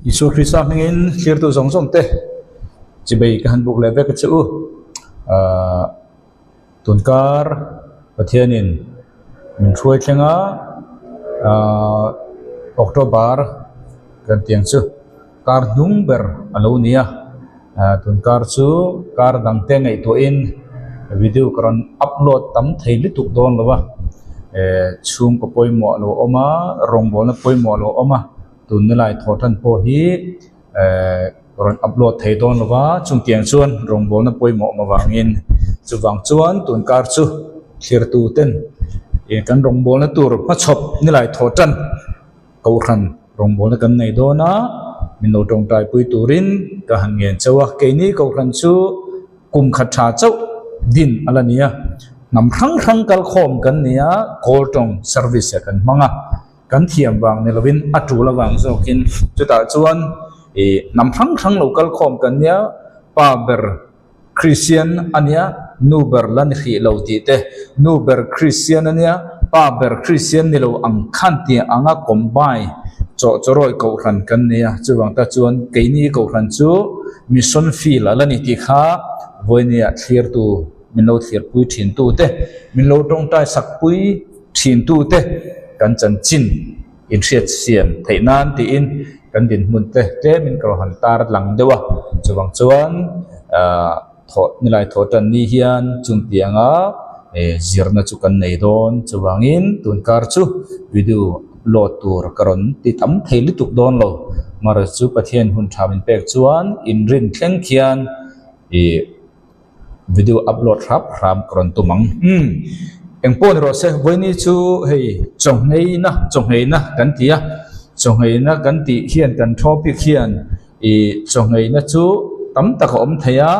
Isu Krista mengin clear tu zong zong teh cibai kahan buk lebe ke cu tunkar pathianin min thuai thenga Oktober kan tiang chu kar dung ber alo nia tunkar chu kar dang te ngai to in video karon upload tam thei lituk don lawa chung ko poimo lo oma rong bol na poimo lo oma tun nilai thotan po hi ron upload thei don lawa chung tiang chuan rong bol na poimo ma wangin chuwang chuan tunkar chu thlir tu ten kan rong bol na tur ma chop nilai thotan ko khan rong bol na kan nei dona min lo tong tai pui turin ka han ngen chawa ke ni ko khan chu kum khat tha chau din alania nam thang thang kal khom kan nia call tong service kan manga kan thiam wang ne lovin atu lawang zokin chuta chuan nam thang thang local khom kan nia pa ber Christian ania nuber lan khi lo ti te nuber Christian ania pa ber Christian ni lo ang khan ti anga combine choroi ko khan kan nia chuwang ta chuan ke ni ko khan chu mission feel ala ni ti kha voinia clear tu min lo thlir pui thin tu te min lo tong tai sak pui thin tu te kan chan chin in riat sian theinan ti in kan din mun te min kro han tar lang dewa chuwang chuan tho nilai thotan ni hian chung tianga zirna chu kan nei don chuwangin tunkar chu video upload tur karon ti tam thei lituk don lo mar chu pathian hun thamin pek chuan in rin thleng khian video upload ram karon tumang engpon ro se voini chu hei chong ngei na kan tia chong ngei na kan ti hian kan topic hian chong ngei na chu tam tak om theya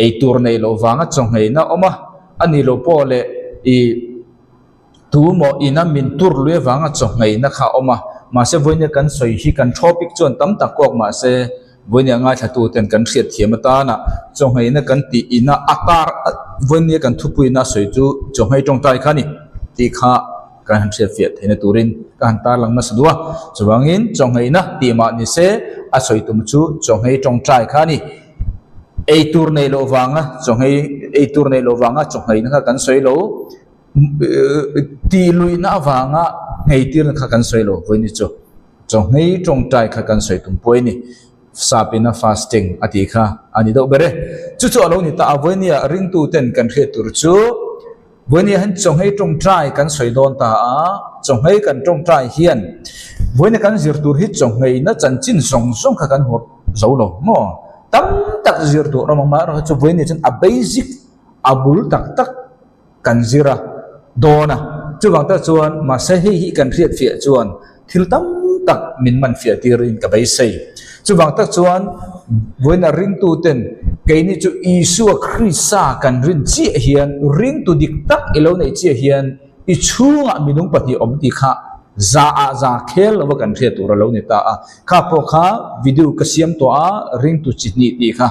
ei tur nei lo wanga chong ngei na oma ani lo pole tu mo ina min tur lue wanga chong ngei na kha oma ma se voini kan soi hi kan topic chon tam tak kok ma se voini anga thatu ten kan riat thiamata na chong ngei na kan ti ina akar voini kan thupui na soi chu chong ngei tong tai khani ti kha kan han riat fiat thena turin kan tar lang na sadua chuwangin chong ngei na ti ma ni se a soi tum chu chong ngei tong tai khani ei tur nei lo wanga chong ngei ei tur nei lo wanga chong ngei na kan soi lo ti lui na wanga ngei tir kha kan soi lo voini chu chong ngei tong tai kha kan soi tum poi ni sapina fasting ati kha ani do bere chu chu alo ni ta voinia ring tu ten kan khe tur chu voinia han chong hei tong trai kan soi don ta a chong hei kan tong trai hian voinia kan zir tur hi chong hei na chan chin song song kha kan hop zo lo mo tam tak zir tu ramang ma ro chu voinia chan a basic abul tak tak kan zira dona chu wang ta chuan ma se hi kan riat fia chuan thil tam tak min man fia tirin ka bai sei chuwang tak chuan voina ring tu ten keini chu Isu Krista kan rin chi hian ring tu dik tak ilo nei chi hian I chunga minung pati om ti kha za khel wa kan thia tur lo ni ta a kha po kha video ka siam to a ring tu chi ni ti kha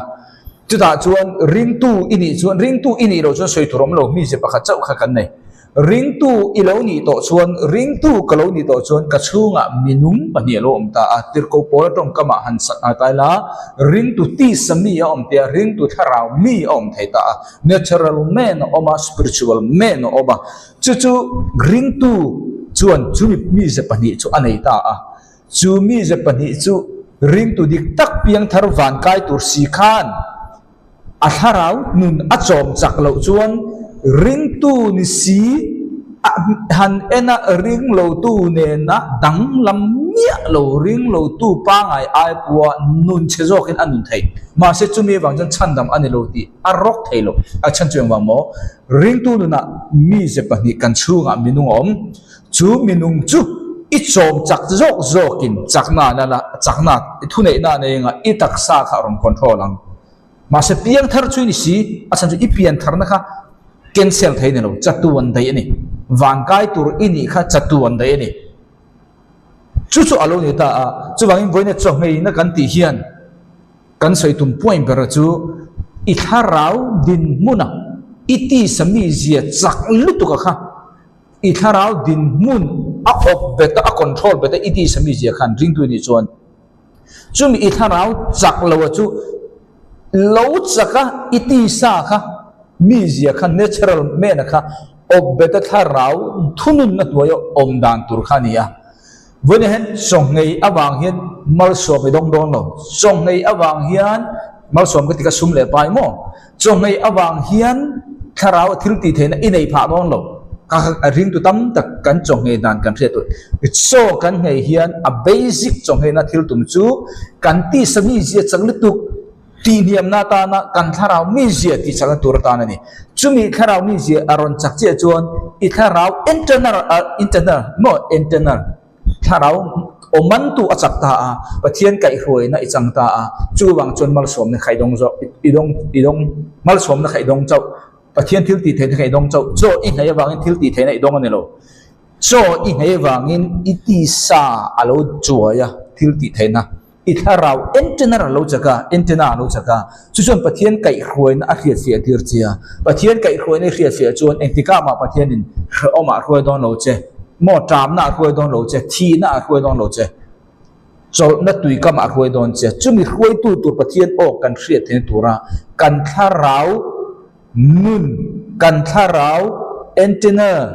chuta chuan ring tu ini ro chuan soi thurom lo mi se pakha chau kha kan nei ring tu ilo ni to chuan ring tu kalo ni to chuan ka chunga minung pahnia lo om ta a tir ko pol tong kama han sat atai la ring tu ti sami om te ring tu tharau mi om thei ta natural man oma spiritual man oma chu ring tu chuan chu mi se pani chu anei ta a chu mi se pani chu ring tu dik tak piang thar van kai tur si khan a tharau nun a chom chak lo chuan ring tu ni si han ena ring lo tu ne na dang lam nia lo ring lo tu pa ngai ai puwa nun chezok in anun thei ma se chumi wang jan chandam ani lo ti a rok thei lo a chan chuang wang mo ring tu na mi se pani kan chunga minung om chu minung chu I chom chak zok zokin chakna thu nei na ne nga I tak sa kha rom control ang ma se piang thar chu ni si a chan chu I pian thar na kha cancel thei ne lo chatu wan dai ani van kai tur ini kha chatu wan dai ani chu alo ni ta a chu wangin voina chong ngei na kan ti hian kan soi tum point ber chu I tharau din muna iti sami zia chak lutu kha I tharau din mun a op beta a control beta iti sami zia khan ring tu ni chuan chu mi itharau chak lo chu lo chaka iti sa kha mi zia kha natural me na kha obeta tharau thunun na tuayo omdan tur khania vone hen song ngei awang hian mal so be dong dong lo song ngei awang hian mal som ka tika sum le pai mo song ngei awang hian tharau thil ti thena inei pha dong lo ka ring tu tam tak kan chong ngei dan kan thre tu so kan ngei hian a basic chong ngei na thil tum chu kan ti sami zia changli tu ti niam na ta na kan tharau mi zia ti chang tur ta na ni chumi tharau mi zia aron chak che chuan I tharau internal tharau oman tu achak ta a pathian kai hroi na ichang ta a chu wang chon mal som ne khai dong zo idong mal som na khai dong chau pathian thil ti the khai dong chau cho I ngai wangin thil ti the na idong ani lo cho I ngai wangin iti sa alo chuaya thil ti the na itharau internal lo chaka chu chon pathian kai hroi na a hriat fia tir chia pathian kai hroi na hriat fia chuan entika ma pathian in oma hroi don lo che mo tram na hroi don lo che thi na hroi don lo che so na tui kam a hroi don che chumi hroi tu pathian o kan hriat the tura kan tharau nun kan tharau internal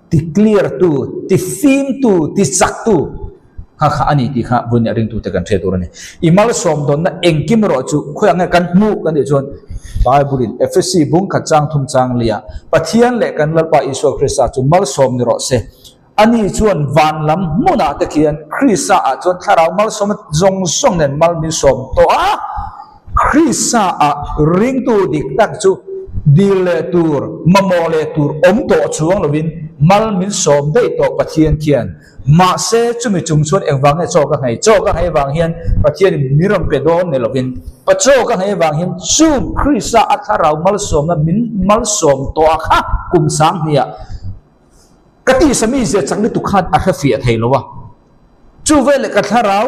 ti clear tu ti film tu ti sak tu ha ani ti kha bun ring tu te kan the tur ni imal som don na engkim ro chu khoyang kan mu kan de chon bible in fsc bung kha chang thum chang lia pathian le kan lalpa iswa krista chu mal som ni ro se ani chuan van lam muna te khian krista a chon tharau mal som zong song nen mal min som to a krista a ring tu dik tak chu dile tur mamole tur om to chuang lovin mal min som dei to pathian khian ma se chumi chung chuan engwang e cho ka ngai wang hian pathian miram pe don ne lovin pa cho ka ngai wang hian chum krista atharau mal som na min mal som to a kha kum sang nia kati sami je changni tu khat a kha fi a thei lowa chu vele ka tharau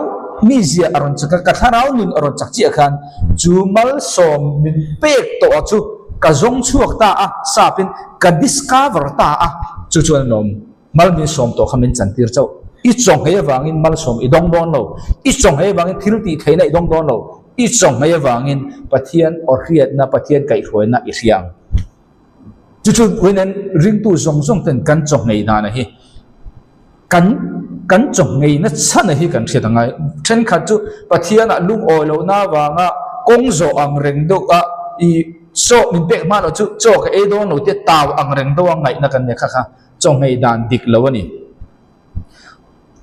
mi zia aron chaka ka tharau nun aron chak chi khan chu mal som min pek to chu ka zong chuak ta a sapin ka discover ta a chu chuan nom mal min som to khamin chantir chau I chong he wangin mal som idong don lo I chong he wangin thil ti theina idong don lo I chong he wangin pathian or hriat na pathian kai hroi na I hriang chu winen ring tu zong ten kan chong nei na na hi kan chong nei na chan hi kan thia tangai then khat chu pathian a lung oi lo na wanga kong zo ang reng do a I so min pek ma lo chu cho ka e don lo te taw ang reng do ngai na kan ne kha chong nei dan dik lo ani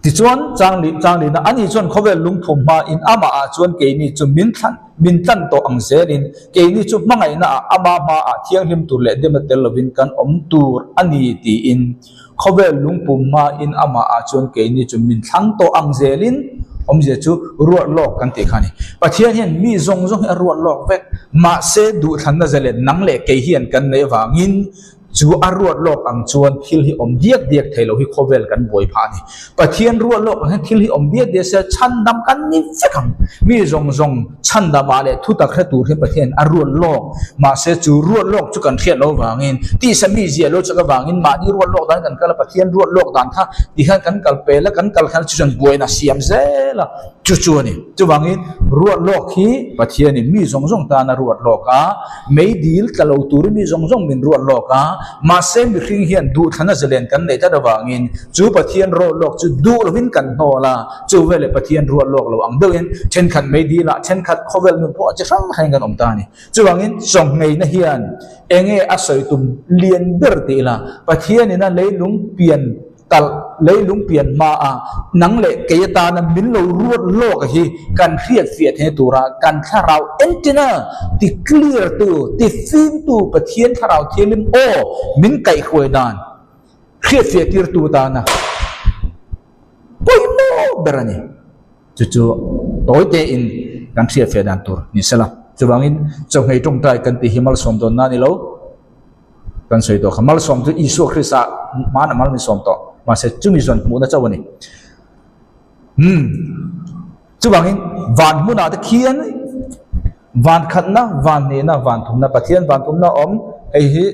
ti chuan changli na ani chuan khovel lung thum ma in ama a chuan ke ni chu min than to ang zelin ke ni chu mangai na ama ma a thiang him tur le dem tel lovin kan om tur ani ti in khovel lung pum ma in ama a chuan ke ni chu min thang to ang zelin om je chu ruat lok kan te khani pathian hian mi zong ruat lok vek ma se du than na zele nang le ke hian kan nei wangin chu aruat lok ang chuan thil hi om diak thailo hi khovel kan boi pha ni pathian ruat lok ang thil hi om diak se chan dam kan ni fekam mi zong chan da ba le thu tak khre tur hi pathian aruat lok ma se chu ruat lok chu kan khiat lo wangin ti sami zia lo chaka wangin ma ni ruat lok dan kan kala pathian ruat lok dan kha ti khan kan kal pe la kan kal khan chu chan boi na siam zela chu ni chu wangin ruat lok hi pathian ni mi zong ta na ruat lok a mei dil kalo tur mi zong min ruat lok a ma se mi hring hian du thana zelen kan nei ta dawangin chu pathian ro lok chu du lovin kan hola chu vele pathian ro lok lo ang deuin then khat mei di la then khat khovel nu po che sang hain kan om ta ni chu wangin song ngei na hian enge a soi tum lien ber ti la pathian ina leilung pian tal leilung pian ma a nang le ke ta na min lo ruat lok hi kan hriat fiat he tura kan tharau entina ti clear tu ti fin tu pathian tharau thelim o min kai khoi dan hriat fiat tir tu ta na poi mo berani chu toy te in kan hriat fiat dan tur ni sala chuwangin chonghei tong tai kan ti himal som don na ni lo kan soi to khamal som tu isu khrisa man amal mi som to ma se chumi zon mu na chawani chuwangin van mu na ta khian van khat na van ne na van thum na pathian van thum na om ei hi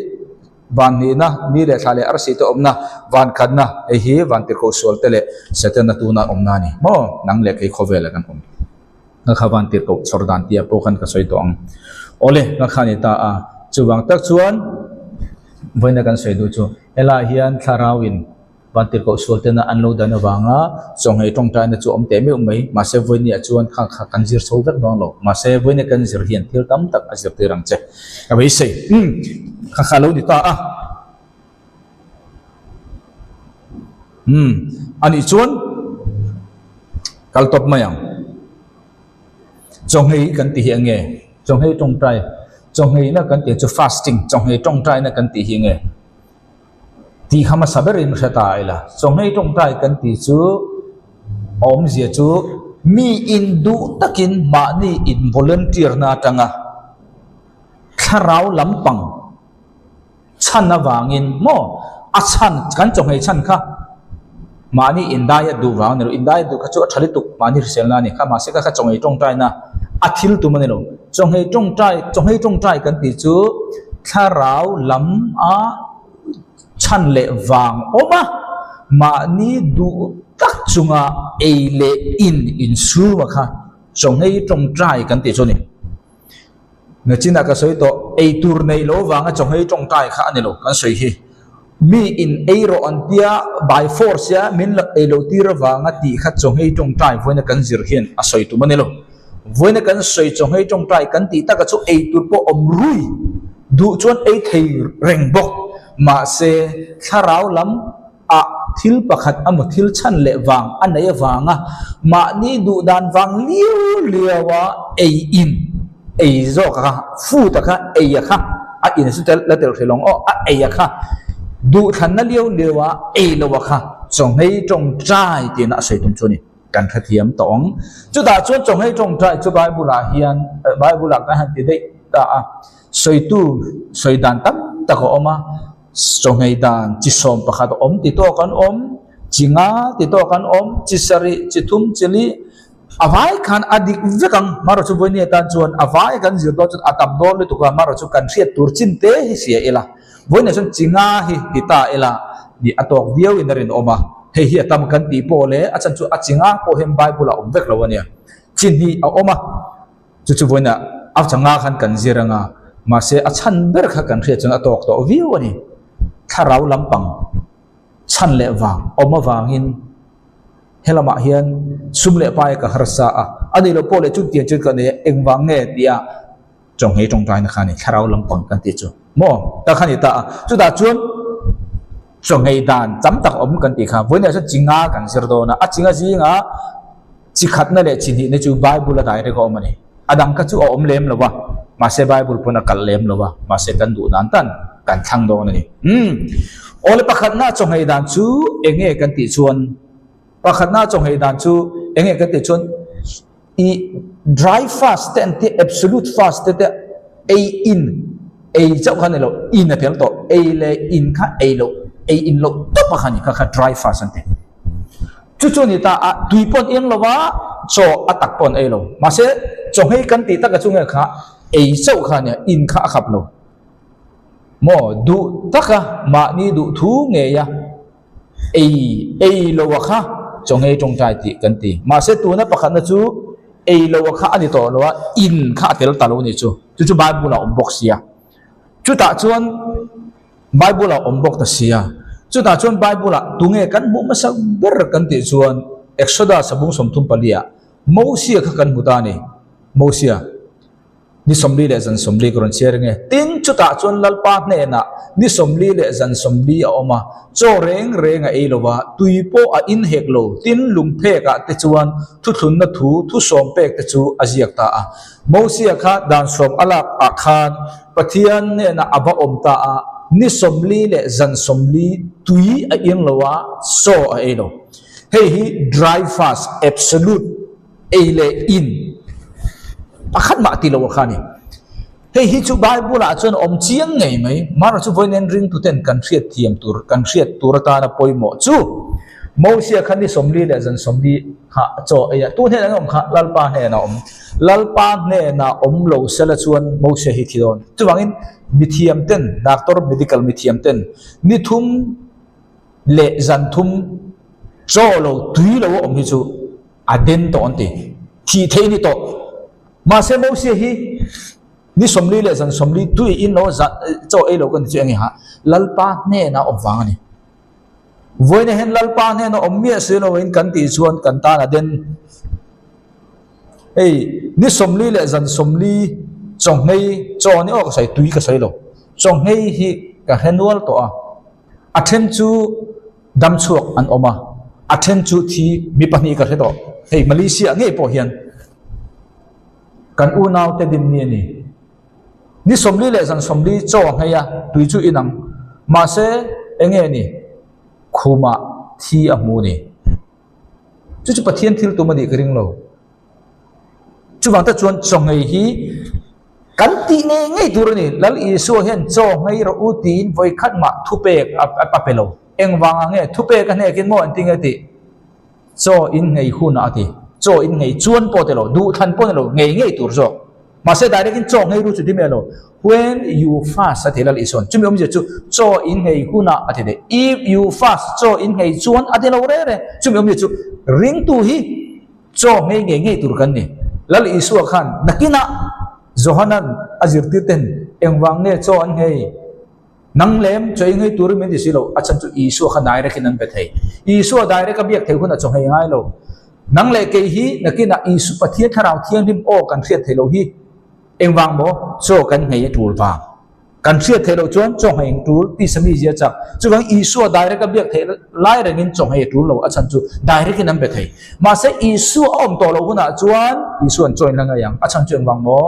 van ne na ni le thale ar si to om na van khat na ei hi van tir ko sol tele seten na tu na om na ni mo nang le kai khovel kan om nga khawan tir ko sordan tia po khan ka soi to ang ole nga khani ta a chuwang tak chuan voina kan soi du chu ela hian tharawin van tir ko solte na anlo dana wanga chonghei tong ta na chu om te me umei ma se voini a chuan kha kha kan zir so vek dong lo ma se voina kan zir hian thil tam tak a zir tirang che ka bei sei kha kha lo ni ta a ani chuan kal top mayang chonghei kan ti hi nge chonghei tong trai chonghei na kan ti chu fasting chonghei tong trai na kan ti hi nge ti khama saberin thata ila chonghei tong trai kan ti chu om zia chu mi in du takin ma ni in volunteer na tanga tharau lampang chan na wangin mo a chan kan chonghei chan kha mani indaya du wang ne indaya du khachu thali tuk mani selna ni kha ma se kha chonghei tong trai na athil tu mane lo chonghei tong trai kan ti chu tharau lam a chan le wang oma mani du tak chunga e le in su ma kha chonghei tong trai kan ti chu ni na china ka soi to e tur nei lo wanga chonghei tong trai kha ani lo kan soi hi mi in eiro antia by force ya min la elo tira wanga ti kha chonghei tong trai voina kan zir hian a soi tu manelo voina kan soi chonghei tong trai kan ti ta ka chu ei tur po omrui du chuan ei thei reng bok ma se tharau lam a thil pakhat amu thil chan le wang anei wanga ma ni du dan wang liwa ei in ei zo ka fu ta kha ei kha a in su la tel thelong o a ei kha du than na liu lewa e lowa kha chonghei tong trai ti na sei tum chuni kan kha thiam tong chu da chuan chonghei tong trai chu bible a hian bible ka han ti dei ta a soi tu soi dan tam ta ko oma chonghei dan chi som pakhat om ti to kan om chinga ti to kan om chi sari chi thum chili avai khan adik vekang maro chu boini ta chuan avai kan zir do chu atam do le tu ka maro chu kan riat tur chin te hi sia ela voina chun chinga hi ta ela di atok viau in rin oma hei hi atam kan ti po le achan chu achinga po hem bible a om vek lo ania chin hi a oma chu voina a changa khan kan ziranga ma se achan ber kha kan riat chun atok to viau ani tharau lampang chan le wang oma wangin helama hian sumle pai ka harsa a ani lo pole chu tian chu ka ne engwang nge tia chonghei tong trai na khani tharau lampang kan ti chu mo ta khani ta chu da chuan chonghei dan cham tak om kan ti kha voina sa chinga kan sir do na a chinga jinga chi khat na le chin hi ne chu bible la dai re ko mani adang ka chu om lem lo wa ma se bible puna kal lem lo wa ma se kan du dan tan kan thang do na ni ole pakhat na chonghei dan chu enge kan ti chuan pakhat na chonghei dan chu enge kan ti chuan i dry fast and the absolute fast te a in a chau khan lo in a tel to a le in kha a lo a in lo to pa khani kha dry fast ante chu ni ta a tui pon eng lo wa cho atak pon a lo ma se chonghei kan ti ta ka chunga kha a chau kha ne in kha khap lo mo du taka ma ni du thu nge ya a lo wa kha chonghei tong trai ti kan ti ma se tu na pakhat na chu a lo wa kha ani to lo wa in kha tel ta lo ni chu bible la om box ya chu ta chuan bible la om box ta sia chu ta chuan bible la tunge kan bu ma sak ber kan ti chuan exodus sabung som thum palia mosia kha kan muta ni mosia ni somli le zan somli kron cher nge tin chu ta chuan lalpa ne na ni somli le zan somli a oma cho reng a elowa tuipo a in hek lo tin lungphe ka te chuan thu thun na thu som pek te chu aziak ta a mosia kha dan som alak a khan pathian ne na aba om ta a ni somli le zan somli tui a in lowa so a elo hei hi dry fast absolute ele in akhat ma ti lo khani hei hi chu bible la chuan om chiang ngei mai maro chu voinen ring tu ten kan riat thiam tur kan riat tur ta na poimo chu mosia khani somli le zan somli ha cho aya tu ne na om kha lalpa ne na om lo sela chuan mosia hi thidon chu wangin mithiam ten doctor medical mithiam ten ni thum le zan thum cho lo tui lo om hi chu aden to anti thi thế ni to mà sẽ đâu sẽ hi ni somli le zan somli tu in lo za cho ai lo kan chi ha lalpa ne na om wang ni voi ne hen lalpa ne no om mia se lo in kan ti chuan kan ta na den ei ni somli le zan somli chong nei cho ni ok sai tui ka sai lo chong nei hi ka henual to a athen chu dam chuak an oma athen chu thi mi pani ka hedo ei Malaysia nge po hian kan u naw te dim ni ni somli le zan somli cho ngaya tui chu inang ma se enge ni khuma thi a mu ni chu pathian thil tu ma di kring lo chu wang ta chuan chong ngai hi kan ti nge ngai tur ni lal i so hen cho ngai ro u tin voi khat ma thu pek a pelo eng wang nge thu pek ka ne kin mo an ting ati cho in ngai hu na ati cho in ngai chuan po te lo du than po lo ngai tur zo mà sẽ đại đến cho ngay lúc chú tìm lo when you fast thì là lý son chúng mình chú cho in ngày kuna thì đấy if you fast cho in ngày chuan thì là vậy đấy chúng mình chú ring tu hi cho ngay tu kan ni là lý số khan nakina Johanan azir titen em wang ne cho anh ngày nang lem cho ngay tu mình thì xí lo achan chú isu khan đại cái nan bethai isu đại cái việc thấy kuna cho ngay ngay lo nang le cái hi nakina isu pathian tharau thiang dim o kan thiet thấy lo hi em vang bo so kan ngai tur va kan sia thelo chuan chong hai tur ti sami zia chak chu wang isu direct ka biak the lai rangin chong hai tur lo achan chu direct ki nam be thei ma se isu om to lo huna chuan isu an join langa yang achan chu wang bo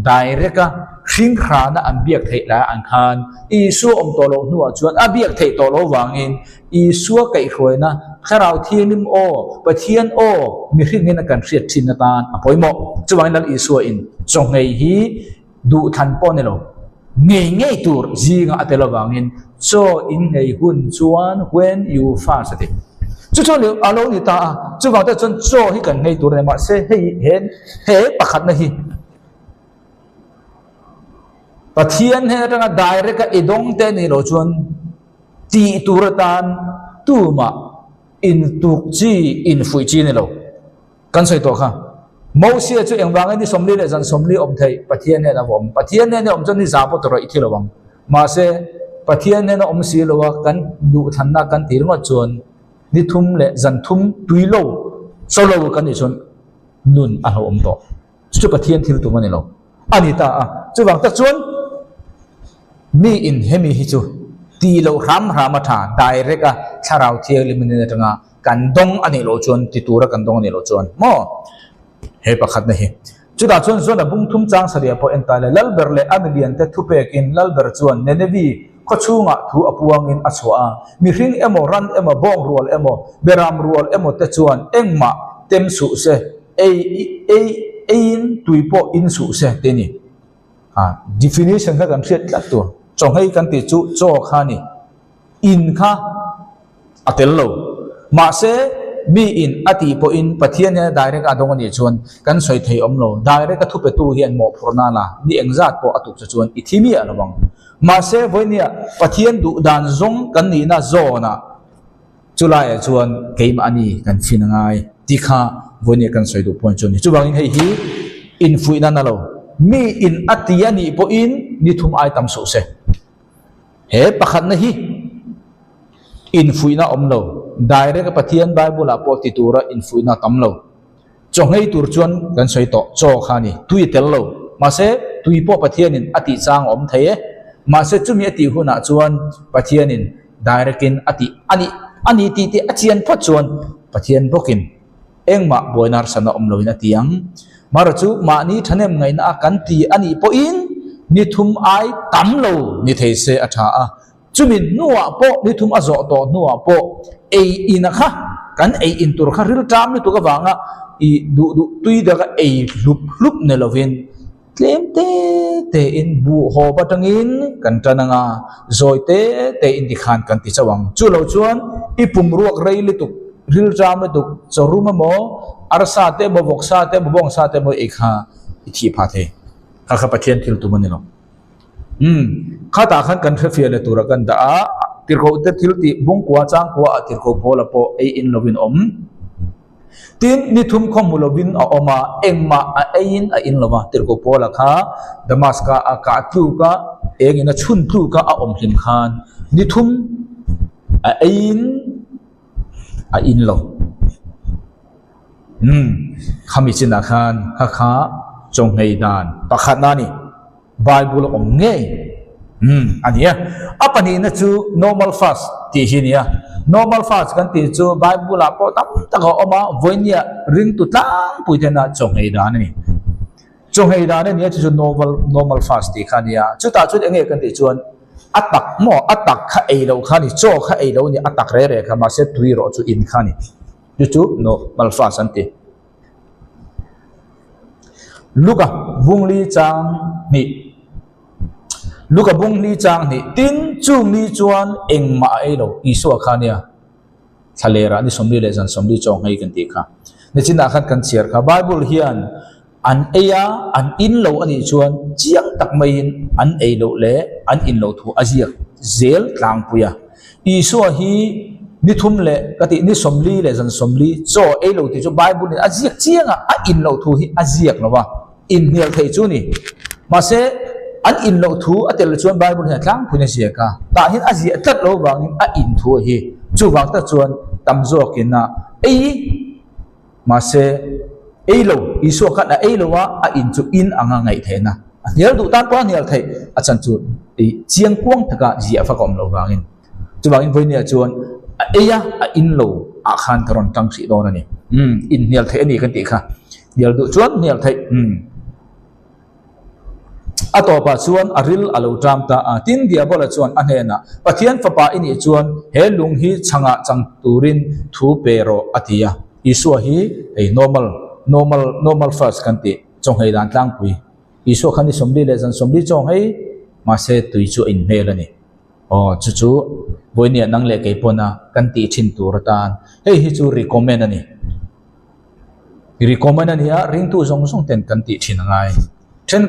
direct ka hring khra na an biak thei la an khan isu om to lo nu chuan a biak thei to lo wangin isu kai khoi na kharau thianim o pathian o mi hring na kan riat thin na tan apoimo chu wang lal isu in chong ngai hi du than po ne lo ngay tur zinga atelo wangin cho in ngai hun chuan when you fast ati chu cho lo alo ni ta chu wang ta chon cho hi kan ngai tur ne ma se hei hen he pakhat na hi pathian he tanga direct ka idong te ni lo chuan ti turatan tu ma in tuk chi in fui chi ni lo kan sai to kha mau sia chu eng wang ni somli le zan somli om thei pathian ne na vom pathian ne om chon ni za po toro ithilo wang ma se pathian ne na om si lo wa kan du than na kan tir ma chon ni thum le zan thum tui lo so lo kan ni chon nun a ho om to chu pathian thil tu mani lo ani ta a chu wang ta chon mi in hemi hi chu ti lo ram ma tha direct a tharau thiel limin ne tanga kan dong ani lo chon ti tura kan dong ani lo chon mo he pakhat na hi chuda chon zon a bung thum chang saria po entale lalber le amilian te thupek in lalber chuan nenevi khochunga thu apuang in achwa mi hring emo ran emo bong rual emo beram rual emo te chuan engma tem su se in tuipo in su se te ni definition ka kan thiat lat tu chong hei kan ti chu cho kha ni in kha atel lo ma se mi in ati po in pathian ne direct adong ani chuan kan soi thei om lo direct ka thupe tu hian mo phurna la ni engzat po atuk cha chuan ithimi alawang ma se voinia pathian du dan zong kan ni na zona chulai chuan keim ani kan finangai tikha voinia kan soi du point chuni chuwang hei hi in fuina na lo mi in ati ani po in ni thum ai tam su se he pakhat na hi in fuina om lo direct pathian bible la po titura in fuina tam lo chongai tur chuan kan soi to cho khani tui tel lo ma se tui po pathian in ati chang om thei ma se chumi ati huna chuan pathian in direct in ati ani ti achian pho chuan pathian bokin engma boinar sana om lo ina tiang mar chu ma ni thanem ngai na kan ti ani po in ni thum ai tam lo ni thei se atha a chumin nuwa po ni thum azo to nuwa po ei inakha kan ei in tur kha ril tam ni tu ka wanga i du tui da ka ei lup ne lovin tlem te in bu ho patangin kan tananga zoi te in di khan kan ti chawang chu lo chuan i pum ruak rei li tu ril tam ni tu choruma mo arsa te bo boksa te bo bong sa te mo ekha i thi pha the kha pathian thil tu mani lo khata khan kan fe le tur kan da tirko te thil ti bung kwa chang kwa tirko bola po ei in lovin om tin ni thum khom mulovin a oma engma a ein a in lova tirko pola kha damaska a ka tu ka engina chun tu ka a om hlim khan ni thum a ein a in lo khami china khan kha kha chong hei dan pakhat na ni bible om nge ania apani na chu normal fast ti hinia normal fast kan ti chu bible la po tam taka oma voinia ring tu tlang puitena chong hei dan ni chong hei dan ni chu normal fast ti khania chu ta chu enge kan ti chuan atak mo atak kha ei lo khani cho kha ei lo ni atak re re kha ma se tui ro chu in khani chu normal fast an ti luka bungli chang ni luka bungli chang ni tin chung ni chuan engma ei lo isu khania thalera ni somli le jan somli chong hei kan ti kha ni china khat kan chiar kha bible hian an eya an in lo ani chuan chiang tak mai an ei lo le an in lo thu azia zel tlang puya isu hi ni thum le kati ni somli le jan somli cho ei lo ti chu bible ni azia chianga a in lo thu hi azia lawa in hial thei chu ni ma se an in lo thu atel chuan bible hi tlang phune sia ka ta hin azia tat lo wang a in thu hi chu wang ta chuan tam zo kina ei ma se ei lo isu khat a ei lo wa a in chu in anga ngai thena hial du tan pa hial thei a chan chu ti chiang kwang taka zia fa kom lo wangin chu wangin voinia chuan eya a in lo a khan tharon tang si don ani in hial thei ani kan ti kha hial du chuan hial thei atopa chuan aril alo tram ta tin dia bola chuan anhena pathian fapa ini chuan he lung hi changa chang turin thu pero atia isu hi ei normal first kan ti chong hei dan tlang pui isu khani somli le jan somli chong hei ma se tui chu in hmel ani chu boinia nang le ke pona kan ti thin tur tan hei hi chu recommend ani ani ya ring tu zong ten kan ti thin ngai then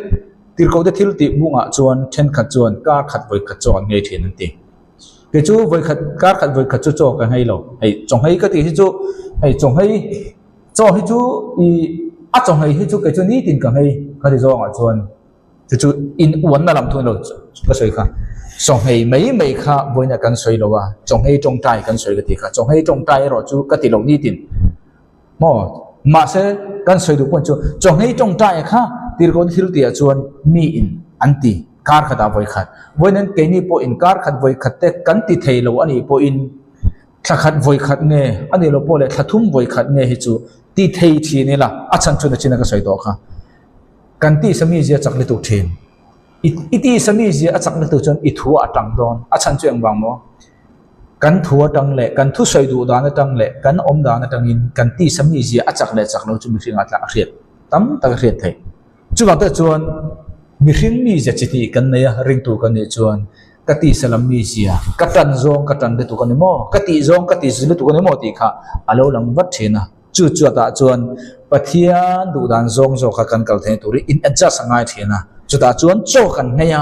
tirko de thil ti bunga chuan then khat chuan kar khat voi khat chuan nge thin an ti ke chu voi khat kar khat voi khat chu cho ka hei lo hei chong hei ka ti hi chu hei chong hei cho hi chu i a chong hei hi chu ke chu ni tin ka hei ka ti zo nga chuan chu in wan na lam thun lo ka soi kha chong hei mei kha voina kan soi lo wa chong hei tong tai kan soi ka ti kha chong hei tong tai ro chu ka ti lo ni tin mo ma se kan soi du pon chu chong hei tong tai kha tirko thil tia chuan mi in anti kar khata voi khat voinan ke ni po in kar khat voi khat te kan ti thei lo ani po in thla khat voi khat nge ani lo po le thathum voi khat nge hi chu ti thei thi ni la a chan chu na china ka soi to kha kan ti sami zia chak le tu thin iti sami zia a chak le tu chon i thu a tang don a chan chu ang bang mo kan thu tang le kan thu soi du da na tang le kan om da na tang in kan ti sami zia a chak le chak lo chu mi ringa tla riat tam ta riat thei chu wang ta chuan mi hring mi za chiti kan nei ring tu kan ni chuan kati salam mi zia katan zong katan de tu kan ni mo kati zong kati zil tu kan ni mo ti kha alo lang wat thina chu ta chuan pathian du dan zong zo kha kan kal the turi in adjust angai thina chu ta chuan cho kan neya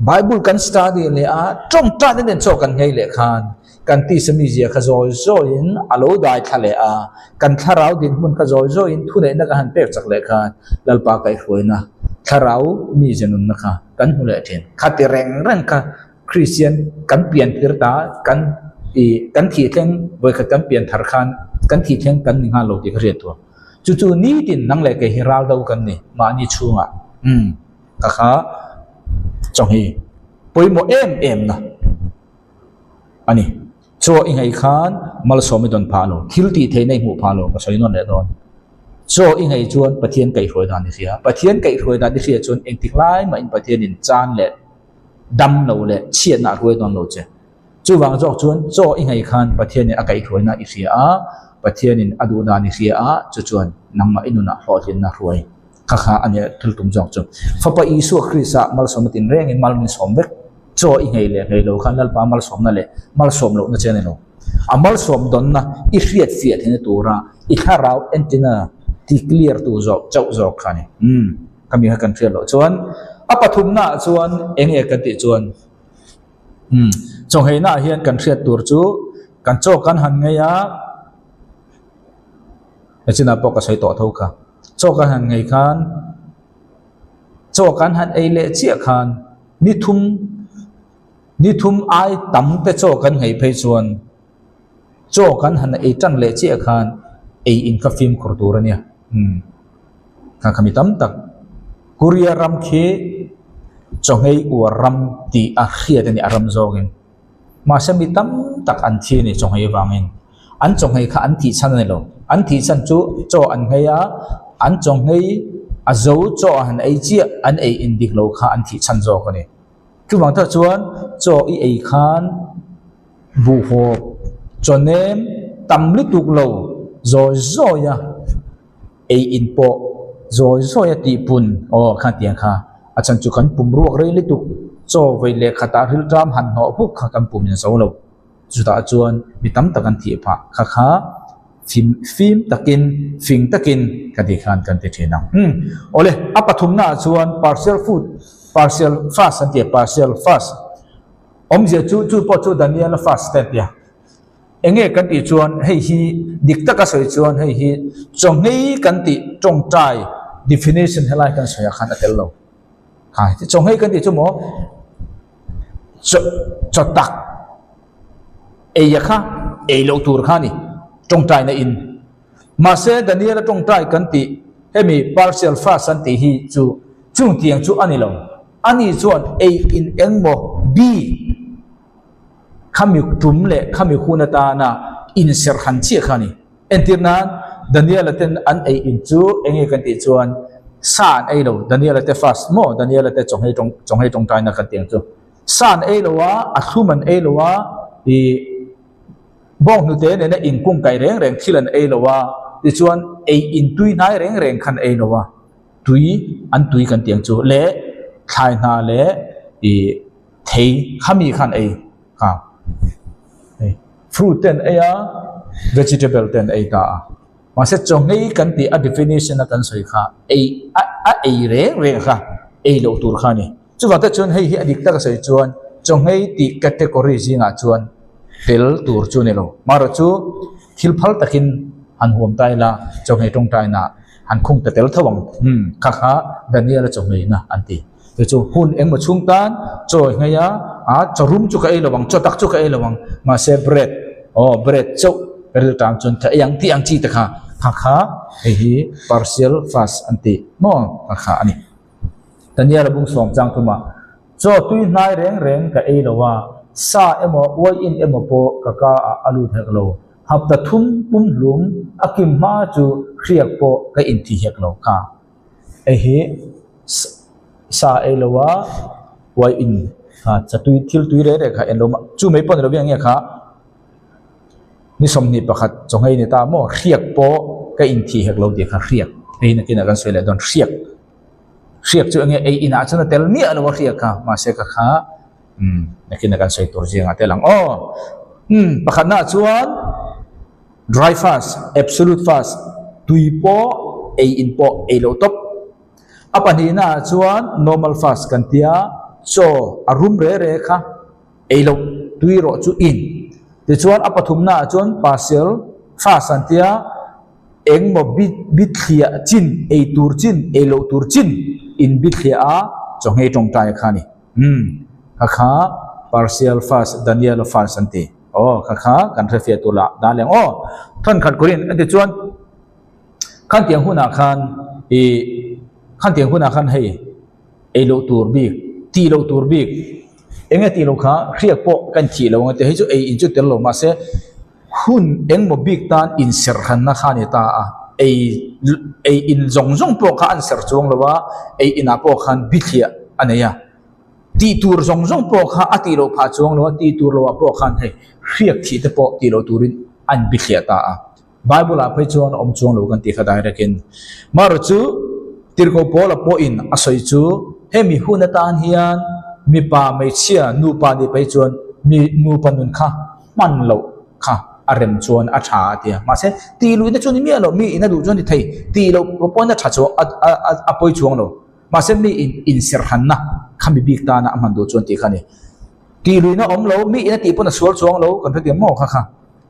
bible kan study le a trong ta den cho kan ngei le khan kan ti sami zia kha zo in alo dai thale a kan tharau din mun kha zo in thu ne na ka han pek chak le khan lalpa kai khoina tharau mi janun na kha kan hu le then khati reng ka christian kan pian tirta kan thi theng voi kha kan pian thar khan kan thi theng kan ninga lo ti khre to chu ni tin nang le ke hiral do kan ni ma ni chunga ka kha chong hi poimo em na ani cho ingai khan mal somi don phalo khilti the nei mu phalo ka soinon le don cho ingai chuan pathian kai hroi dan ni sia pathian kai hroi dan ni sia chuan engtik lai ma in pathian in chan le dam lo le chiat na hroi don lo che chu wang jok chuan cho ingai khan pathian ni akai hroi na i sia a pathian in adu da ni sia a chu chuan nangma inuna hlotin na hroi kha ania thul tum jok chu fa pa isu krisa mal somatin reng in mal min somvek cho ingai le ngai lo khan lal pa mal som na le mal som lo na chen no amal som don na i riat fiat hin tura i tharau entina ti clear tu jok chau jok khani kami ha kan thel lo chuan apathum na chuan enge kan ti chuan chong hei na hian kan thriat tur chu kan cho kan han ngeya chỉ là bọc cái sợi tọt thôi cả cho cái hàng ngày khan cho cái hàng ấy lệ chia khan ni thum ai tắm te cho cái ngày phải chuan cho cái hàng ấy trăng lệ chia khan ấy in cái phim cổ đồ ra nè khan kami tắm tak Korea ram khe cho ngày u ram ti a khia te ni aram zogin mà xem mi tắm tak an thi ni cho ngày vangin an cho ngày kha an thi chan này lo an thi chan chu cho an ngày á an cho ngày a zo cho han ai chia an ai in dik lo kha an thi chan zo ko ni chu wang tha chuan cho i ai khan bu ho cho nem tam li tuk lo rồi ya ai in po rồi ya ti pun o kha tiang kha a chan chu kan pum ruak rei li tuk cho về lệ khata ril ram han ho buk kha kan pum so lo chu ta chuan mi tam takan thi pha kha phim takin phim takin ka di khan kan te thena ole apathum na chuan partial fast anti partial fast om je chu po chu Daniel fast step ya enge kan ti chuan hei hi dik taka soi chuan hei hi chong nei kan ti tong trai definition helai kan soya khan atel lo khai chong hei kan ti chu mo cho tak ya kha lo tur kha ni trong trai na in mà sẽ Daniel trong trai kan ti hemi partial fast an ti hi chu chung tiang chu ani lo ani chuan a in engmo b khami tum le khami khuna ta na in ser khan chi khani entirnan Daniel ten an a in chu enge kan ti chuan san a lo Daniel te fast mo Daniel te chong hei trong trai na kan tiang chu san a lo wa athuman a lo wa i bong nu te ne in kung kai reng khilan a lo wa ti chuan a in tui nai reng khan a lo wa tui kan tiang chu le khai na le i thei khami khan a ha fruit ten a vegetable ten a ta ma se chong nei kan ti a definition na kan soi kha a reng kha a lo tur kha ni chu wa ta chuan hei hi adik ta ka soi chuan chong nei ti category jinga chuan tel tur chu ne lo maro chu thil phal takin an huam tai la chong nei tong tai na an khung ta tel thawang kha Daniel chong nei na anti te chu hun eng ma chung tan choi ngaya a chorum chu ka e lawang cho tak chu ka e lawang ma se bread chau per tang chun tha yang ti ang chi ta kha hi partial fast anti mo kha ani Daniel bung som chang thuma cho tui nai reng ka e lawa sa emo wai in emo po kaka alu thek lo hap ta thum pum lum akim ma chu khriak po ka in thi hek lo kha e hi sa e lawa wai in ha chatui thil tui re kha en lo chu mai pon ro biang kha ni som ni pakhat chongai ni ta mo khriak po ka in thi hek lo de kha khriak ei na kina kan soile don khriak chu enge ei ina chana tel mi alo khriak kha ma se ka kha nakin kan soi tur jinga telang pakhat na chuan dry fast absolute fast tui po ei in po ei lo top apani na chuan normal fast kan tia cho arum re kha ei lo tui ro chu in ti chuan apathum na chuan partial fast an tia eng mo bit khia chin ei tur chin ei lo tur chin in bit khia a chongai tong tai kha ni kha partial fast Daniel fast anti kha kan refia tu la da leng thon khat korin ante chuan khan tiang huna khan hei ei lo tur bik ti lo tur bik enge ti lo kha khriak po kan thi lo ngate he chu ei in chu tel lo ma se hun eng mo bik tan in ser khan na khani ta ei in zong po kha an ser chuang lo wa ei ina po khan bithia anaya ti tur zong po kha ati lo pha chuang lo ti tur lo po khan he khriak thi te po ti lo turin an bithia ta Bible a phai chuan om chuang lo kan ti kha dai rakin mar chu tirko pola po in asoi chu hemi huna tan hian mi pa mai chia nu pa ni pai chuan mi nu panun kha man lo kha arem chuan a tha tia ma se ti lu na chuan mi lo mi ina du chuan ni thei ti lo po na tha chu a poi chuang lo ma se mi in ser han na khami bik ta na man do chuan ti khani ti lu na om lo mi ina ti po na sual chuang lo kan thei mo kha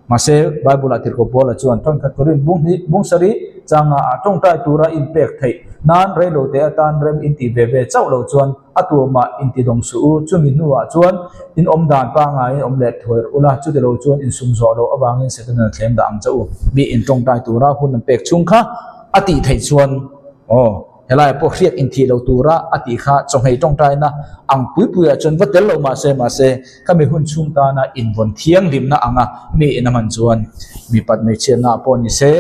mase Bible atir ko bola chuan thon khat korin bung sari changa atong tai tura impact thei nan relo te atan rem inti ve chau lo chuan atuma inti dong su chumi nuwa chuan in omdan pa nga in omlet thoir ula chu de lo chuan in sum zo lo awangin second thlem da ang chau mi in tong tai tura hun pek chung kha ati thei chuan helai po riat in thi lo tura ati kha chonghei tong tai na ang pui a chon vatel lo ma se kami hun chung ta na in von thiang lim na anga mi in man chuan mi pat me chen na po ni se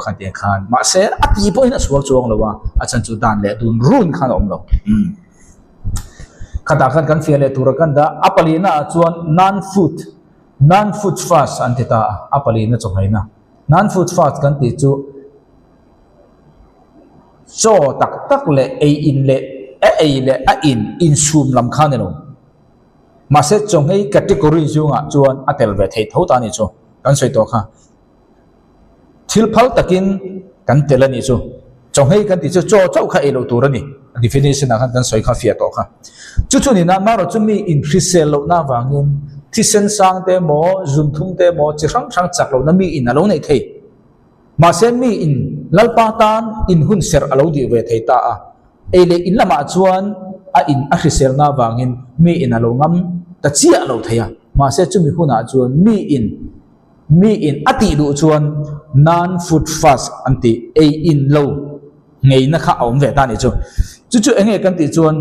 khate khan ma se ati po ina sual chuang lo wa a chan chu dan le dun run khan om lo khata khan kan fiale tura kan da apalina chuan non food fast antita apalina chonghei na non food fast kan ti chu so tak le a in sum lam khan no ma se chong hei category junga chuan atel ve thei tho ta ni chu kan soi to kha thil phal takin kan telani chu chong hei kan ti chu chau kha elo tur ani definition a kan kan soi kha fia to kha chu ni na ma ro chu mi increase lo na wangin thisen sang te mo zum thum te mo chi rang chak lo na mi in alo nei thei ma sen mi in lalpatan in hun ser alo di ve thei ta a ele in lama chuan a in a hrisel na wangin mi in alo ngam ta chia lo theya ma se chumi huna chuan mi in ati du chuan non food fast anti a in lo ngei na kha om ve ta ni chu enge kan ti chuan